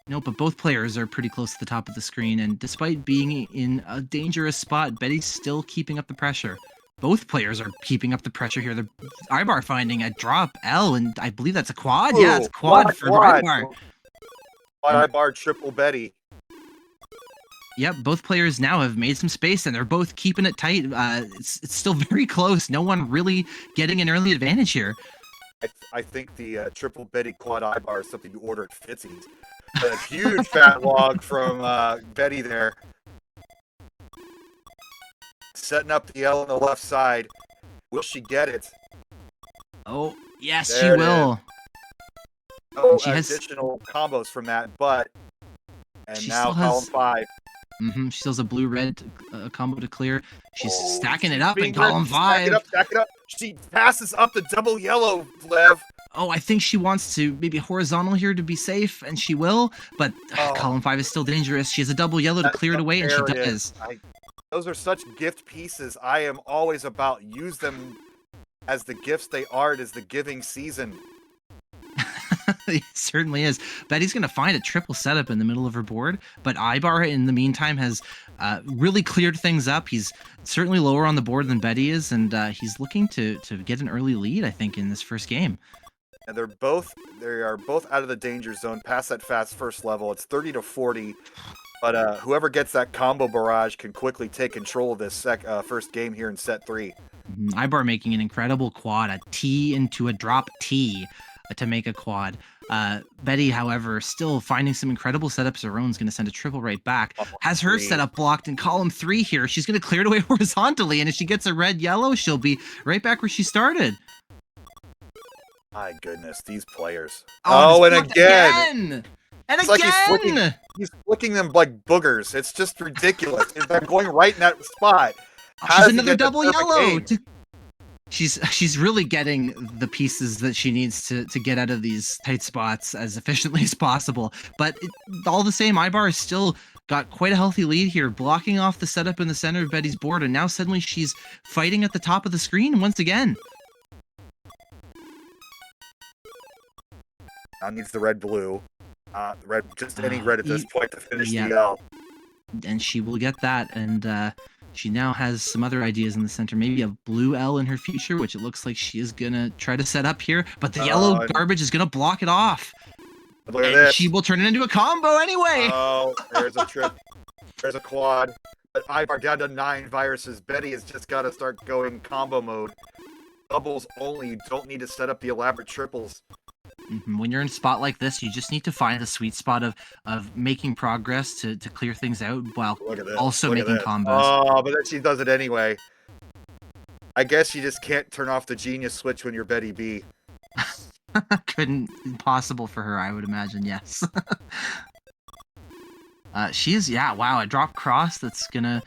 No, but both players are pretty close to the top of the screen, and despite being in a dangerous spot, Betty's still keeping up the pressure. Both players are keeping up the pressure here. The Ibar finding a drop L, and I believe that's a quad. Ooh, yeah, it's a quad for Ibar. Quad Ibar, triple Betty. Yep, both players now have made some space, and they're both keeping it tight. It's still very close. No one really getting an early advantage here. I think the triple Betty quad Ibar is something you order at Fitzy's. A huge fat log from Betty there. Setting up the L on the left side. Will she get it? Oh, yes, she will. No additional combos from that, but... And now column 5. She still has a blue-red combo to clear. She's stacking it up in column 5. Stack it up. She passes up the double yellow, Lev. Oh, I think she wants to maybe horizontal here to be safe, and she will. But column 5 is still dangerous. She has a double yellow to clear it away, and she does. Those are such gift pieces. I am always about use them as the gifts they are. It is the giving season. It certainly is. Betty's going to find a triple setup in the middle of her board, but Ibar in the meantime has really cleared things up. He's certainly lower on the board than Betty is, and he's looking to get an early lead, I think, in this first game. And they are both out of the danger zone, past that fast first level. It's 30-40, but whoever gets that combo barrage can quickly take control of this first game here in set 3. Ibar making an incredible quad, a T into a drop T to make a quad. Betty, however, still finding some incredible setups. Her own's going to send a triple right back. Has her setup blocked in column 3 here. She's going to clear it away horizontally, and if she gets a red-yellow, she'll be right back where she started. My goodness, these players. Oh, and again! And it's again! Like he's flicking them like boogers. It's just ridiculous. They're going right in that spot. She's another double yellow. She's really getting the pieces that she needs to get out of these tight spots as efficiently as possible. But all the same, Ibar has still got quite a healthy lead here, blocking off the setup in the center of Betty's board, and now suddenly she's fighting at the top of the screen once again. Now needs the red-blue. Red, just any red at this point to finish the L. And she will get that, and she now has some other ideas in the center. Maybe a blue L in her future, which it looks like she is going to try to set up here. But the yellow garbage is going to block it off. Look at this. She will turn it into a combo anyway. Oh, there's a trip. There's a quad. But Ibar down to 9 viruses. Betty has just got to start going combo mode. Doubles only. You don't need to set up the elaborate triples. When you're in a spot like this, you just need to find the sweet spot of making progress to clear things out while Look at this. also Look at making this. combos. Oh, but then she does it anyway. I guess you just can't turn off the genius switch when you're Betty B. Couldn't impossible for her, I would imagine. Yes. She is, yeah, wow, a drop cross that's gonna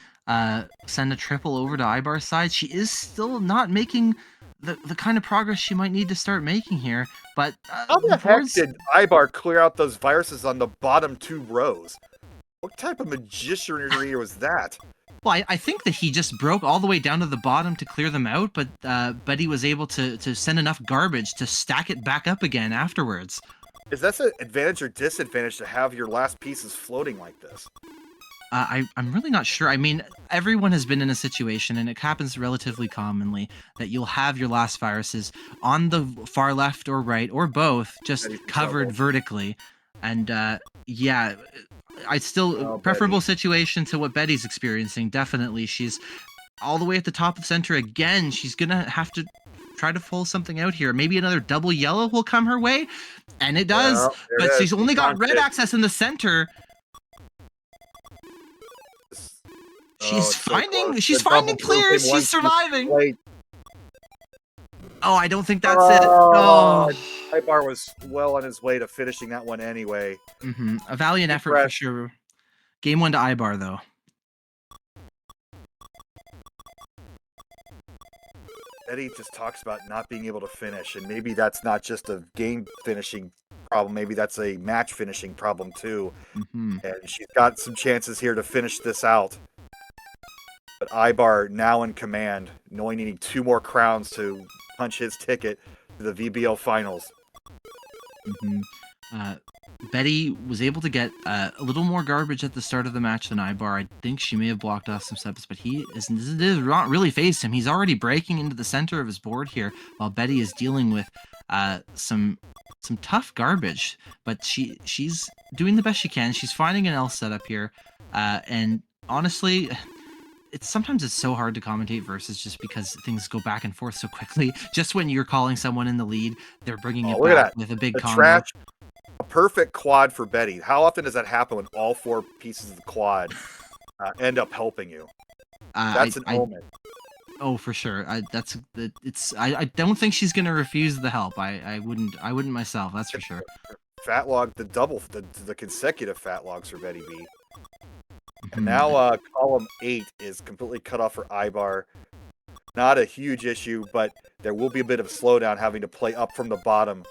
send a triple over to Ibar's side. She is still not making the kind of progress she might need to start making here, but How the the heck boards. did Ibar clear out those viruses on the bottom 2 rows? What type of magicianry was that? Well, I think that he just broke all the way down to the bottom to clear them out, but Betty was able to send enough garbage to stack it back up again afterwards. Is that an advantage or disadvantage to have your last pieces floating like this? I'm really not sure. I mean, everyone has been in a situation, and it happens relatively commonly, that you'll have your last viruses on the far left or right, or both, just Betty's in covered trouble. vertically. And yeah, I still Oh, preferable Betty. situation to what Betty's experiencing. Definitely, she's all the way at the top of the center again. She's gonna have to try to pull something out here. Maybe another double yellow will come her way, and it does. Well, there But it is. she's He only got conked red it. access in the center. Oh, She's it's so finding close. she's The double finding proved clear. him She's one piece surviving. late. Oh, I don't think that's it. Oh, Oh, Ibar was well on his way to finishing that one anyway. a valiant Deep effort for breath. sure. Game 1 to Ibar though. Eddie just talks about not being able to finish, and maybe that's not just a game finishing problem. Maybe that's a match finishing problem too. And she's got some chances here to finish this out. But Ibar now in command, knowing he needs 2 more crowns to punch his ticket to the VBO finals. Betty was able to get a little more garbage at the start of the match than Ibar. I think she may have blocked off some steps, but this does not really phase him. He's already breaking into the center of his board here, while Betty is dealing with some tough garbage. But she's doing the best she can. She's finding an L setup here, and honestly, sometimes it's so hard to commentate versus just because things go back and forth so quickly. Just when you're calling someone in the lead, they're bringing it Look at back that. with a big The combo. trash. A perfect quad for Betty. How often does that happen when all 4 pieces of the quad end up helping you? That's an omen. Oh, for sure. I don't think she's gonna refuse the help. I wouldn't myself. That's for sure. Fat log, the consecutive fat logs for Betty B. And now column 8 is completely cut off for Ibar. Not a huge issue, but there will be a bit of slowdown having to play up from the bottom.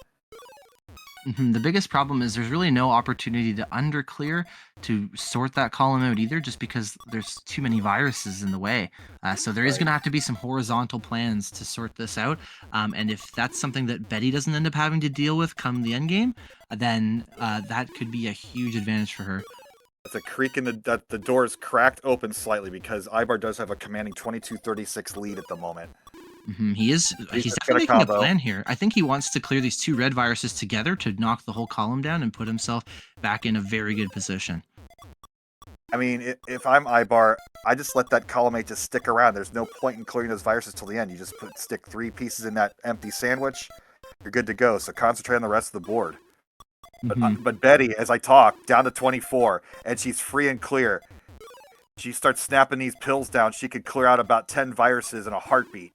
The biggest problem is there's really no opportunity to underclear to sort that column out either, just because there's too many viruses in the way. So there is going to have to be some horizontal plans to sort this out. And if that's something that Betty doesn't end up having to deal with come the end game, then that could be a huge advantage for her. It's a creak in the door is cracked open slightly because Ibar does have a commanding 22-36 lead at the moment. He's just definitely gonna making a combo. plan here. I think he wants to clear these 2 red viruses together to knock the whole column down and put himself back in a very good position. I mean, if I'm Ibar, I just let that column 8 just stick around. There's no point in clearing those viruses till the end. You just stick 3 pieces in that empty sandwich. You're good to go. So concentrate on the rest of the board. But Betty, as I talk, down to 24, and she's free and clear. She starts snapping these pills down. She could clear out about 10 viruses in a heartbeat.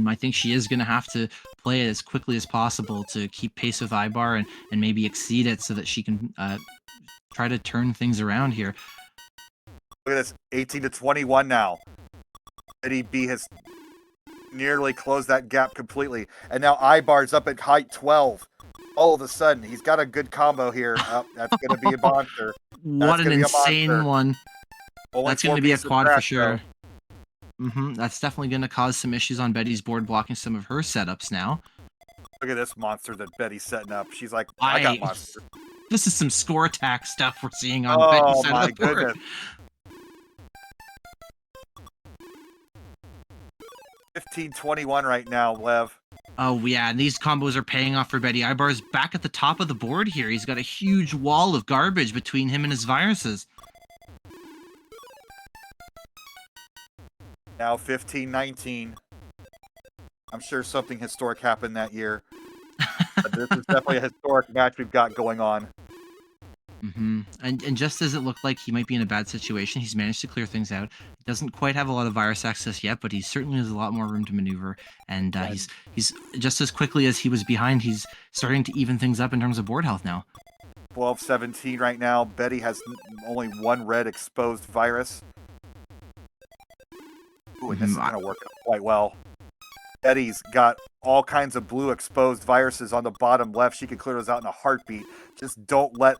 I think she is going to have to play it as quickly as possible to keep pace with Ibar and maybe exceed it so that she can try to turn things around here. Look at this, 18-21 now. Betty B has nearly closed that gap completely. And now Ibar's up at height 12. All of a sudden, he's got a good combo here. Oh, that's going to be a monster. What an insane one. That's going to be a quad for sure. That's definitely going to cause some issues on Betty's board, blocking some of her setups now. Look at this monster that Betty's setting up. She's like, I got monster. This is some score attack stuff we're seeing on Betty's side of the board. Goodness. 15-21 right now, Lev. Oh, yeah, and these combos are paying off for Betty. Ibar's back at the top of the board here. He's got a huge wall of garbage between him and his viruses. Now 15-19. I'm sure something historic happened that year. This is definitely a historic match we've got going on. And just as it looked like he might be in a bad situation, he's managed to clear things out. He doesn't quite have a lot of virus access yet, but he certainly has a lot more room to maneuver. And he's just as quickly as he was behind, he's starting to even things up in terms of board health now. 12-17 right now. Betty has only one red exposed virus. Ooh, and this is going to work out quite well. Betty's got all kinds of blue exposed viruses on the bottom left. She can clear those out in a heartbeat. Just don't let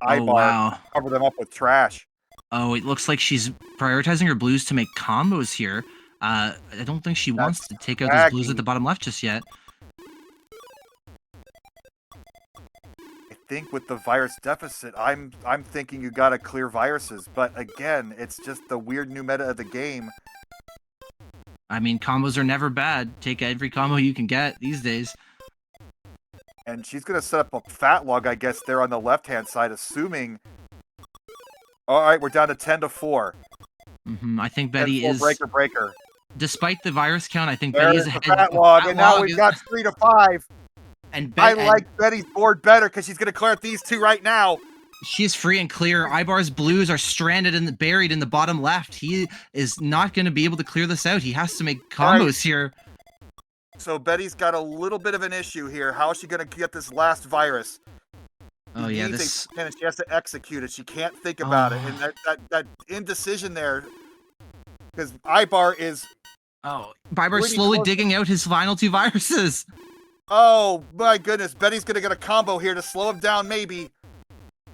Ibar cover them up with trash. Oh, it looks like she's prioritizing her blues to make combos here. I don't think she wants to take out those blues at the bottom left just yet. I think with the virus deficit, I'm thinking you got to clear viruses. But again, it's just the weird new meta of the game. I mean, combos are never bad. Take every combo you can get these days. And she's going to set up a fat log, I guess, there on the left-hand side, assuming... All right, we're down to 10-4. I think Betty is... Breaker. Despite the virus count, I think There Betty is the ahead. Fat log, and now we've got 3-5. And I like Betty's board better because she's going to clear out these two right now. She's free and clear. Ibar's blues are stranded and buried in the bottom left. He is not going to be able to clear this out. He has to make combos here. So Betty's got a little bit of an issue here. How is she going to get this last virus? Oh yeah, this. And she has to execute it. She can't think about it, and that indecision there, because Ibar is. Ibar's slowly digging out his final two viruses. Oh my goodness, Betty's going to get a combo here to slow him down, maybe.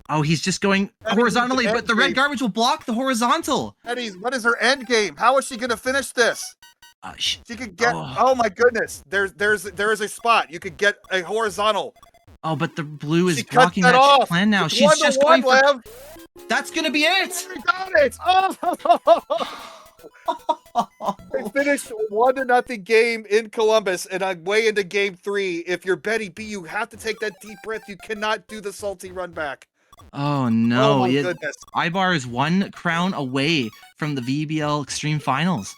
Oh, he's just going horizontally, but the red garbage will block the horizontal. Betty's, what is her end game? How is she going to finish this? She could get. Oh my goodness, there is a spot. You could get a horizontal. Oh, but the blue is blocking that plan now. She's just going for... That's gonna be it. We got it. They finished 1-0 game in Columbus, and I'm way into game 3. If you're Betty B, you have to take that deep breath. You cannot do the salty run back. Oh no! Oh my goodness. Ibar is 1 crown away from the VBL Extreme Finals.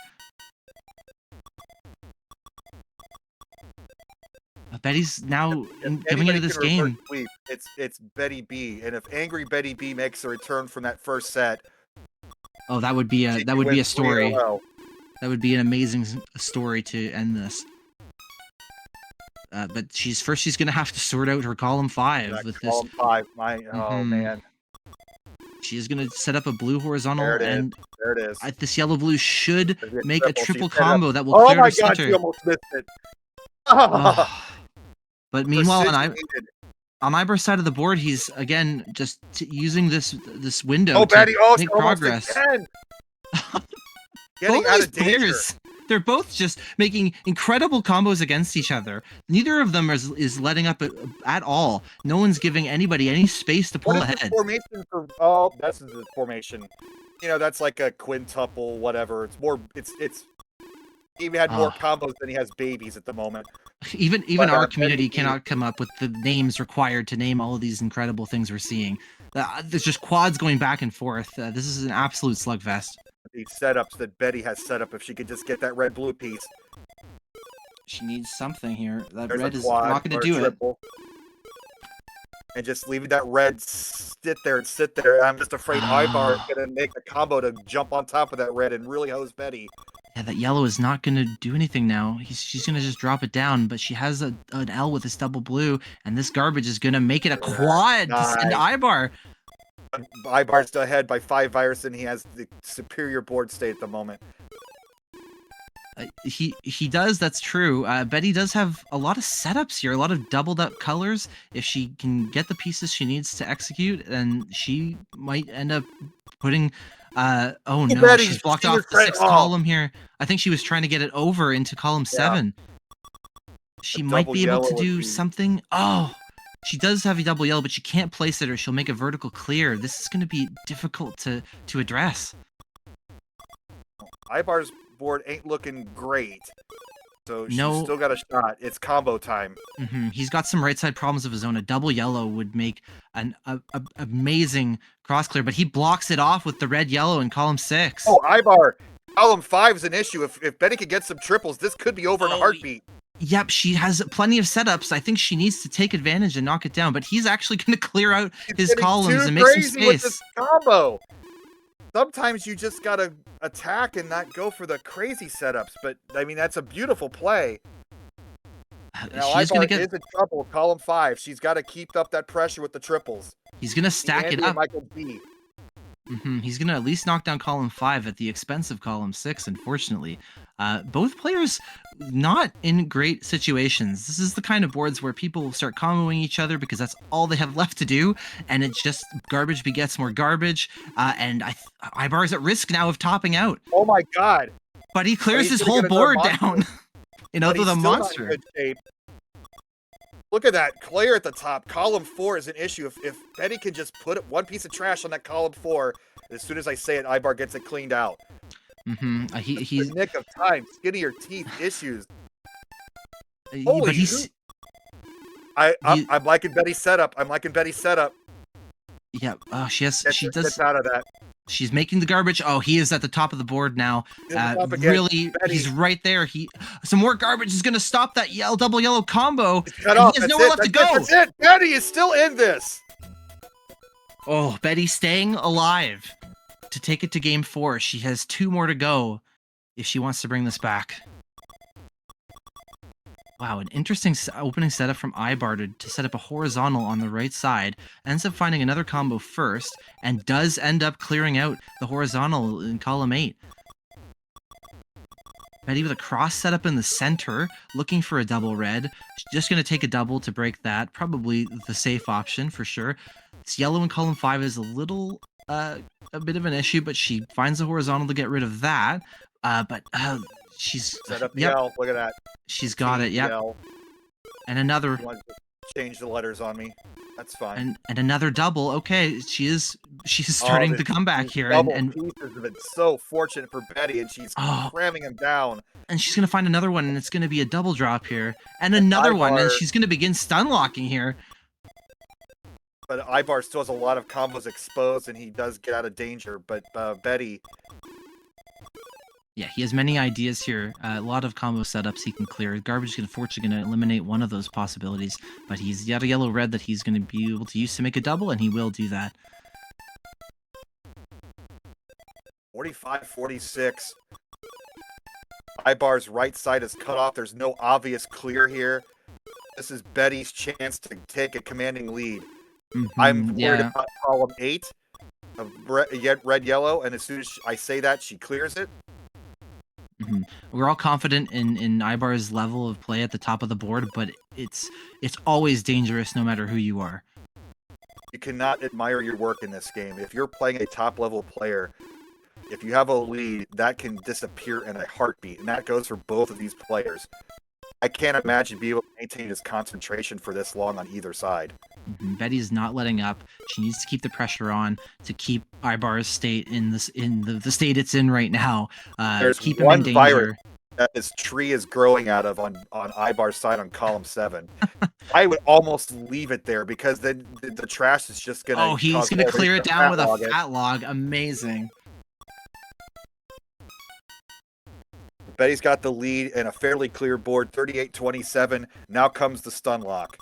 Betty's now coming into this game. It's Betty B, and if angry Betty B makes a return from that first set, oh, that would be a story. That would be an amazing story to end this. But she's going to have to sort out her column 5 with this. Column 5, oh man. She is going to set up a blue horizontal, there it is. This yellow blue should make a triple combo that will clear the center. Oh my god, she almost missed it. But meanwhile, on Ibar's side of the board, he's again just using this window to make progress. Getting out of danger. They're both just making incredible combos against each other. Neither of them is letting up at all. No one's giving anybody any space to pull ahead. Formation for that's the formation. You know, that's like a quintuple, whatever. It's more. It's. He had more combos than he has babies at the moment. Even our community cannot come up with the names required to name all of these incredible things we're seeing. There's just quads going back and forth. This is an absolute slugfest. These setups that Betty has set up, if she could just get that red-blue piece. She needs something here. That red is not going to do it. And just leaving that red sit there. I'm just afraid Ibar is going to make a combo to jump on top of that red and really hose Betty. Yeah, that yellow is not going to do anything now. She's going to just drop it down, but she has an L with this double blue, and this garbage is going to make it a quad to send Ibar. Ibar's still ahead by 5 virus, and he has the superior board state at the moment. He does, that's true. Betty does have a lot of setups here, a lot of doubled up colors. If she can get the pieces she needs to execute, then she might end up putting... oh no, Betty, she's blocked off the 6th column here. I think she was trying to get it over into column 7. She might be able to do something. Oh, she does have a double yellow, but she can't place it or she'll make a vertical clear. This is going to be difficult to address. Ibar's board ain't looking great. So she's still got a shot. It's combo time. He's got some right side problems of his own. A double yellow would make an amazing cross clear, but he blocks it off with the red yellow in column 6. Oh, Ibar, column 5 is an issue. If Betty could get some triples, this could be over in a heartbeat. Yep, she has plenty of setups. I think she needs to take advantage and knock it down, but he's actually going to clear out He's his getting columns too and make some crazy with this space. combo. Sometimes you just gotta attack and not go for the crazy setups, but I mean that's a beautiful play. Now She is going to Ibar get. is in trouble, column 5. She's got to keep up that pressure with the triples. He's going to stack it Andy and up. Michael B. He's going to at least knock down column 5 at the expense of column 6, unfortunately. Both players not in great situations. This is the kind of boards where people start comboing each other because that's all they have left to do, and it's just garbage begets more garbage. And Ibar's at risk now of topping out. Oh my God! But he clears his gonna whole get another board down. monster. But With he's a still monster. not in good shape. Look at that clear at the top. Column 4 is an issue. If Betty can just put one piece of trash on that column 4, as soon as I say it, Ibar gets it cleaned out. He's the nick of time. Skinnier teeth issues. But he's. I'm liking Betty's setup. Yeah. Oh, she does. Gets out of that. She's making the garbage. Oh, he is at the top of the board now. Really, Betty. he's right there. Some more garbage is going to stop that double yellow combo. Cut off. He has nowhere left to go. That's it. Betty is still in this. Oh, Betty staying alive to take it to game 4. She has 2 more to go if she wants to bring this back. Wow, an interesting opening setup from Ibar to set up a horizontal on the right side. Ends up finding another combo first, and does end up clearing out the horizontal in column 8. Betty with a cross setup in the center, looking for a double red. She's just going to take a double to break that. Probably the safe option for sure. This yellow in column 5 is a little, a bit of an issue, but she finds the horizontal to get rid of that. She's set up the L. Look at that. She's got it. Yep. L. And another. You want to change the letters on me? That's fine. And another double. Okay, she's starting to come back here. And pieces have been so fortunate for Betty, and she's cramming him down. And she's gonna find another one, and it's gonna be a double drop here, and another one, and she's gonna begin stun locking here. But Ibar still has a lot of combos exposed, and he does get out of danger. But Betty. Yeah, he has many ideas here. A lot of combo setups he can clear. Garbage is unfortunately going to eliminate one of those possibilities, but he's got a yellow-red that he's going to be able to use to make a double, and he will do that. 45-46. Ibar's right side is cut off. There's no obvious clear here. This is Betty's chance to take a commanding lead. I'm worried about column 8 of red-yellow, and as soon as I say that, she clears it. We're all confident in Ibar's level of play at the top of the board, but it's always dangerous no matter who you are. You cannot admire your work in this game. If you're playing a top-level player, if you have a lead, that can disappear in a heartbeat, and that goes for both of these players. I can't imagine being able to maintain his concentration for this long on either side. Betty's not letting up. She needs to keep the pressure on to keep Ibar's state in the state it's in right now. There's keep him in danger. Virus that this tree is growing out of on Ibar's side on column 7. I would almost leave it there because then the trash is just gonna. Oh, he's gonna clear it down with a fat log. Amazing. Betty's got the lead and a fairly clear board, 38-27. Now comes the stun lock.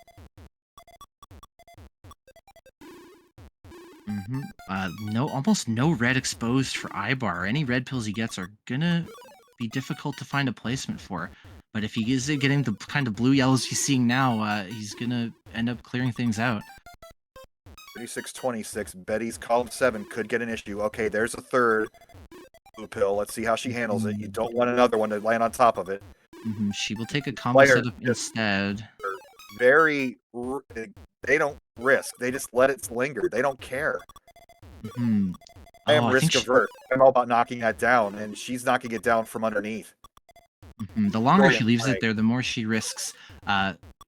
Almost no red exposed for Ibar. Any red pills he gets are gonna be difficult to find a placement for. But if he is getting the kind of blue yellows he's seeing now, he's gonna end up clearing things out. 36-26. Betty's column 7 could get an issue. Okay, there's a third blue pill. Let's see how she handles it. You don't want another one to land on top of it. She will take a combo setup instead. They don't risk. They just let it linger. They don't care. I am risk averse. I'm all about knocking that down, and she's knocking it down from underneath. The longer she leaves it there, the more she risks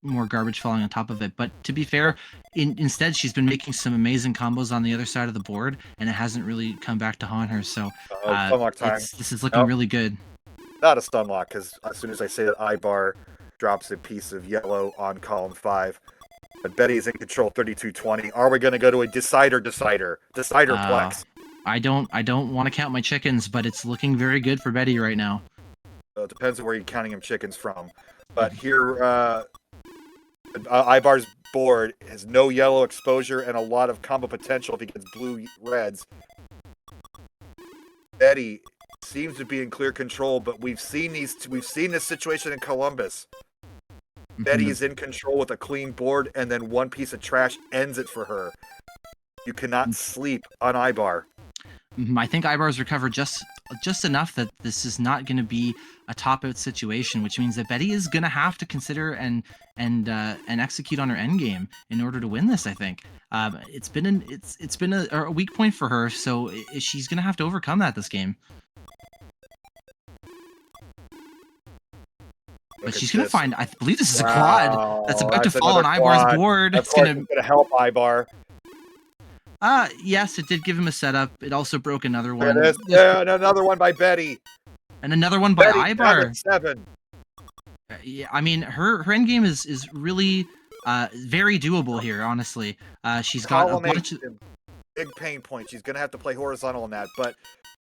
more garbage falling on top of it. But to be fair, instead she's been making some amazing combos on the other side of the board, and it hasn't really come back to haunt her. So this is looking really good. Not a stun lock, because as soon as I say that, Ibar drops a piece of yellow on column 5. But Betty is in control, 32-20. Are we going to go to a deciderplex? I don't want to count my chickens, but it's looking very good for Betty right now. It depends on where you're counting him chickens from. But here, Ibar's board has no yellow exposure and a lot of combo potential if he gets blue reds. Betty seems to be in clear control, but we've seen this situation in Columbus. Betty is in control with a clean board, and then one piece of trash ends it for her. You cannot sleep on Ibar. I think Ibar's recovered just enough that this is not going to be a top out situation, which means that Betty is going to have to consider and execute on her end game in order to win this. I think it's been a weak point for her, so she's going to have to overcome that this game. But she's going to find, I believe this is a quad that's about to fall on Ibar's board. It's going to help Ibar. Yes, it did give him a setup. It also broke another one. Yeah, and another one by Betty. And another one by Ibar. 7-7. Yeah, I mean, her end game is really very doable here, honestly. She's got a bunch of big pain point. She's going to have to play horizontal on that, but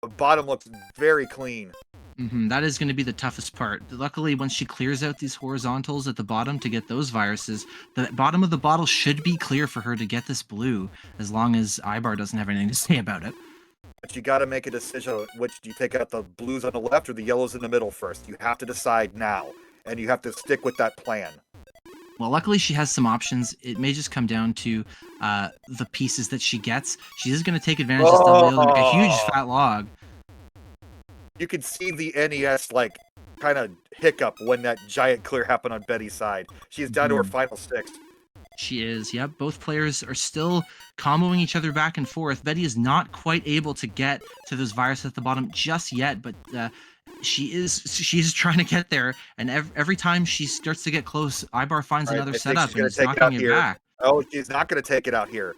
the bottom looks very clean. That is going to be the toughest part. Luckily, once she clears out these horizontals at the bottom to get those viruses, the bottom of the bottle should be clear for her to get this blue, as long as Ibar doesn't have anything to say about it. But you got to make a decision. Which do you take out, the blues on the left or the yellows in the middle first? You have to decide now, and you have to stick with that plan. Well, luckily she has some options. It may just come down to the pieces that she gets. She is going to take advantage of this like a huge fat log. You can see the NES kind of hiccup when that giant clear happened on Betty's side. She's down to her final 6. She is. Yep. Both players are still comboing each other back and forth. Betty is not quite able to get to those viruses at the bottom just yet, but she's trying to get there. And every time she starts to get close, Ibar finds another setup and is knocking it back. Oh, she's not going to take it out here.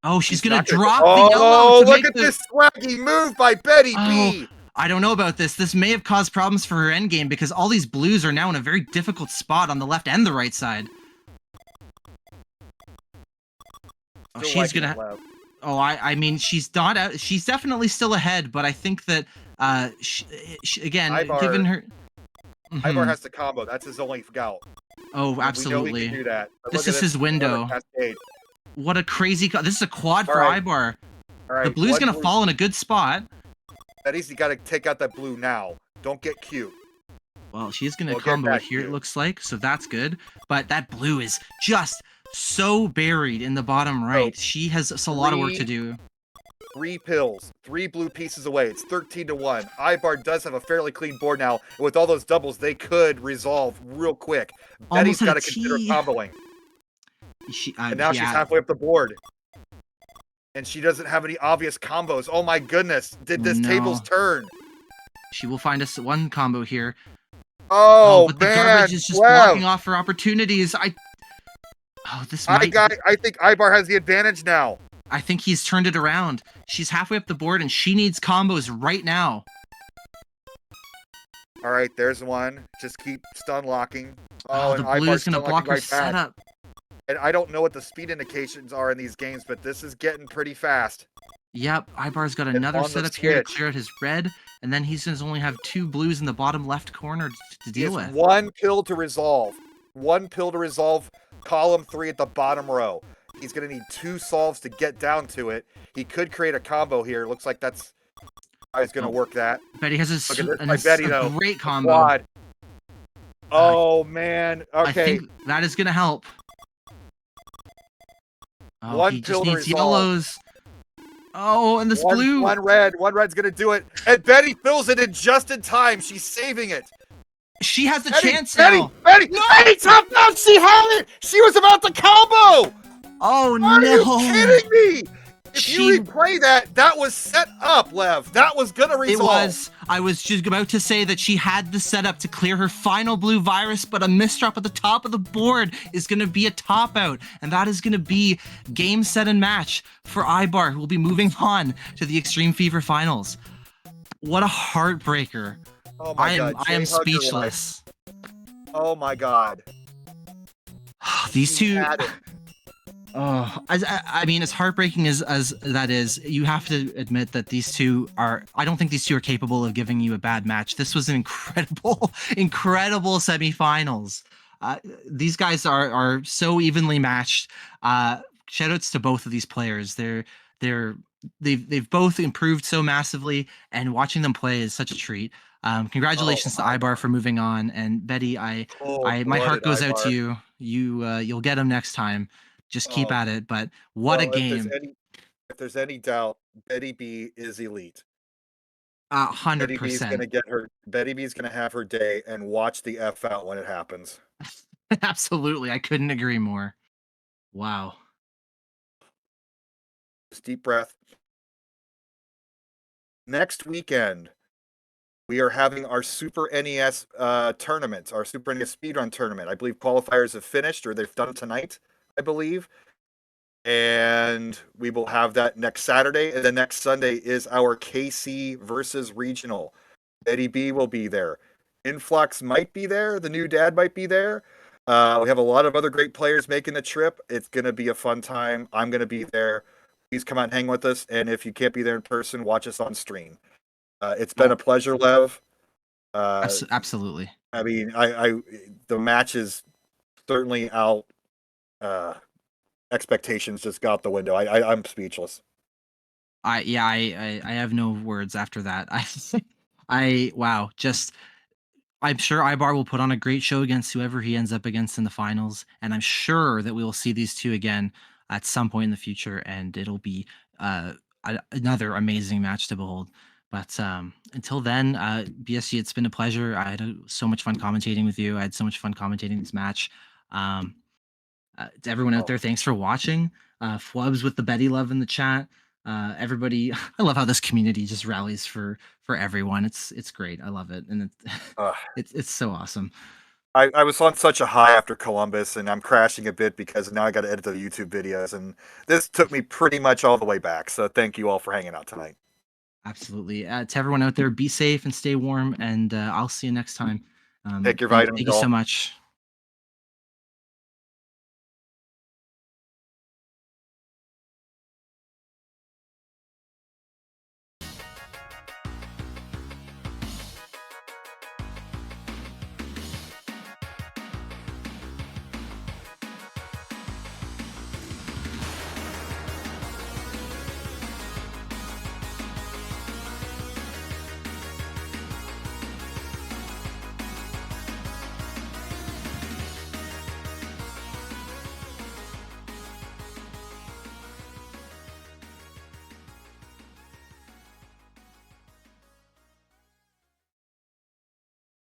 Oh, she's going to drop the yellow. Look at this swaggy move by Betty B. I don't know about this. This may have caused problems for her endgame because all these blues are now in a very difficult spot on the left and the right side. Oh, she's gonna. Oh, I mean, she's not out. She's definitely still ahead, but I think that again, Ibar, given her, Ibar has to combo. That's his only gout. Oh, absolutely. We know he can do that. This is his window. What a crazy! This is a quad for Ibar. All right, the blue's gonna fall in a good spot. Betty's got to take out that blue now. Don't get cute. Well, she's going to combo it here, it looks like, so that's good. But that blue is just so buried in the bottom right. She has a lot of work to do. 3 pills. 3 blue pieces away. It's 13-1. Ibar does have a fairly clean board now. And with all those doubles, they could resolve real quick. Betty's got to consider comboing. And now she's halfway up the board. And she doesn't have any obvious combos. Oh my goodness. Did this tables turn? She will find us one combo here. Oh, but the garbage is just blocking off her opportunities. This might... I think Ibar has the advantage now. I think he's turned it around. She's halfway up the board and she needs combos right now. All right, there's one. Just keep stun locking. Oh, the blue's going to block her setup. And I don't know what the speed indications are in these games, but this is getting pretty fast. Yep, Ibar's got another setup here to clear out his red, and then he's going to only have 2 blues in the bottom left corner to deal with. 1 pill to resolve. 1 pill to resolve column 3 at the bottom row. He's going to need 2 solves to get down to it. He could create a combo here. Looks like that's how he's going to work that. Betty has a great combo. Quad. Oh, man. Okay. I think that is going to help. Oh, 1 he pill just needs yellows. Oh, and this blue. 1 red. 1 red's going to do it. And Betty fills it in just in time. She's saving it. She has a chance now. Betty, top down. She had it. She was about to combo. Oh, no. Are you kidding me? If you replay that was set up, Lev. That was going to resolve. It was. I was just about to say that she had the setup to clear her final blue virus, but a misdrop at the top of the board is going to be a top out. And that is going to be game, set, and match for Ibar, who will be moving on to the Extreme Fever Finals. What a heartbreaker. Oh my God. I am speechless. Oh my God. These two... Oh, I mean, as heartbreaking as that is, you have to admit that these two are. I don't think these two are capable of giving you a bad match. This was an incredible, incredible semifinals. These guys are so evenly matched. Shoutouts to both of these players. They're they've both improved so massively, and watching them play is such a treat. Oh, Congratulations to Ibar Ivar. for moving on, and Betty, I my heart Cold-blooded goes out to Ivar. you. You'll get him next time. Just keep Oh, at it. But what a well, game. if there's any doubt, Betty B is elite. Hundred percent. Betty B's gonna have her day and watch the F out when it happens. Absolutely. I couldn't agree more. Wow. Just deep breath. Next weekend, we are having our Super NES tournament, our Super NES speedrun tournament. I believe qualifiers have finished, or they've done tonight, I believe. And we will have that next Saturday. And then next Sunday is our KC versus regional. Betty B will be there. Influx might be there. The new dad might be there. We have a lot of other great players making the trip. It's going to be a fun time. I'm going to be there. Please come out and hang with us. And if you can't be there in person, watch us on stream. It's been Oh, a pleasure, Lev. Uh, absolutely. I mean, the match is certainly out. Uh, Expectations just got the window. I'm speechless. I have no words after that. I wow, just I'm sure Ibar will put on a great show against whoever he ends up against in the finals, and I'm sure that we will see these two again at some point in the future, and it'll be another amazing match to behold. But until then, BSG, it's been a pleasure. I had so much fun commentating with you. I had so much fun commentating this match. Um, to everyone out Oh, there, thanks for watching. Flubs with the Betty love in the chat. Everybody, I love how this community just rallies for everyone. It's great. I love it, and uh, it's so awesome. I was on such a high after Columbus, and I'm crashing a bit because now I got to edit the YouTube videos, and this took me pretty much all the way back. So thank you all for hanging out tonight. Absolutely. To everyone out there, be safe and stay warm, and I'll see you next time. Take your Thank vitamins, you so all. much.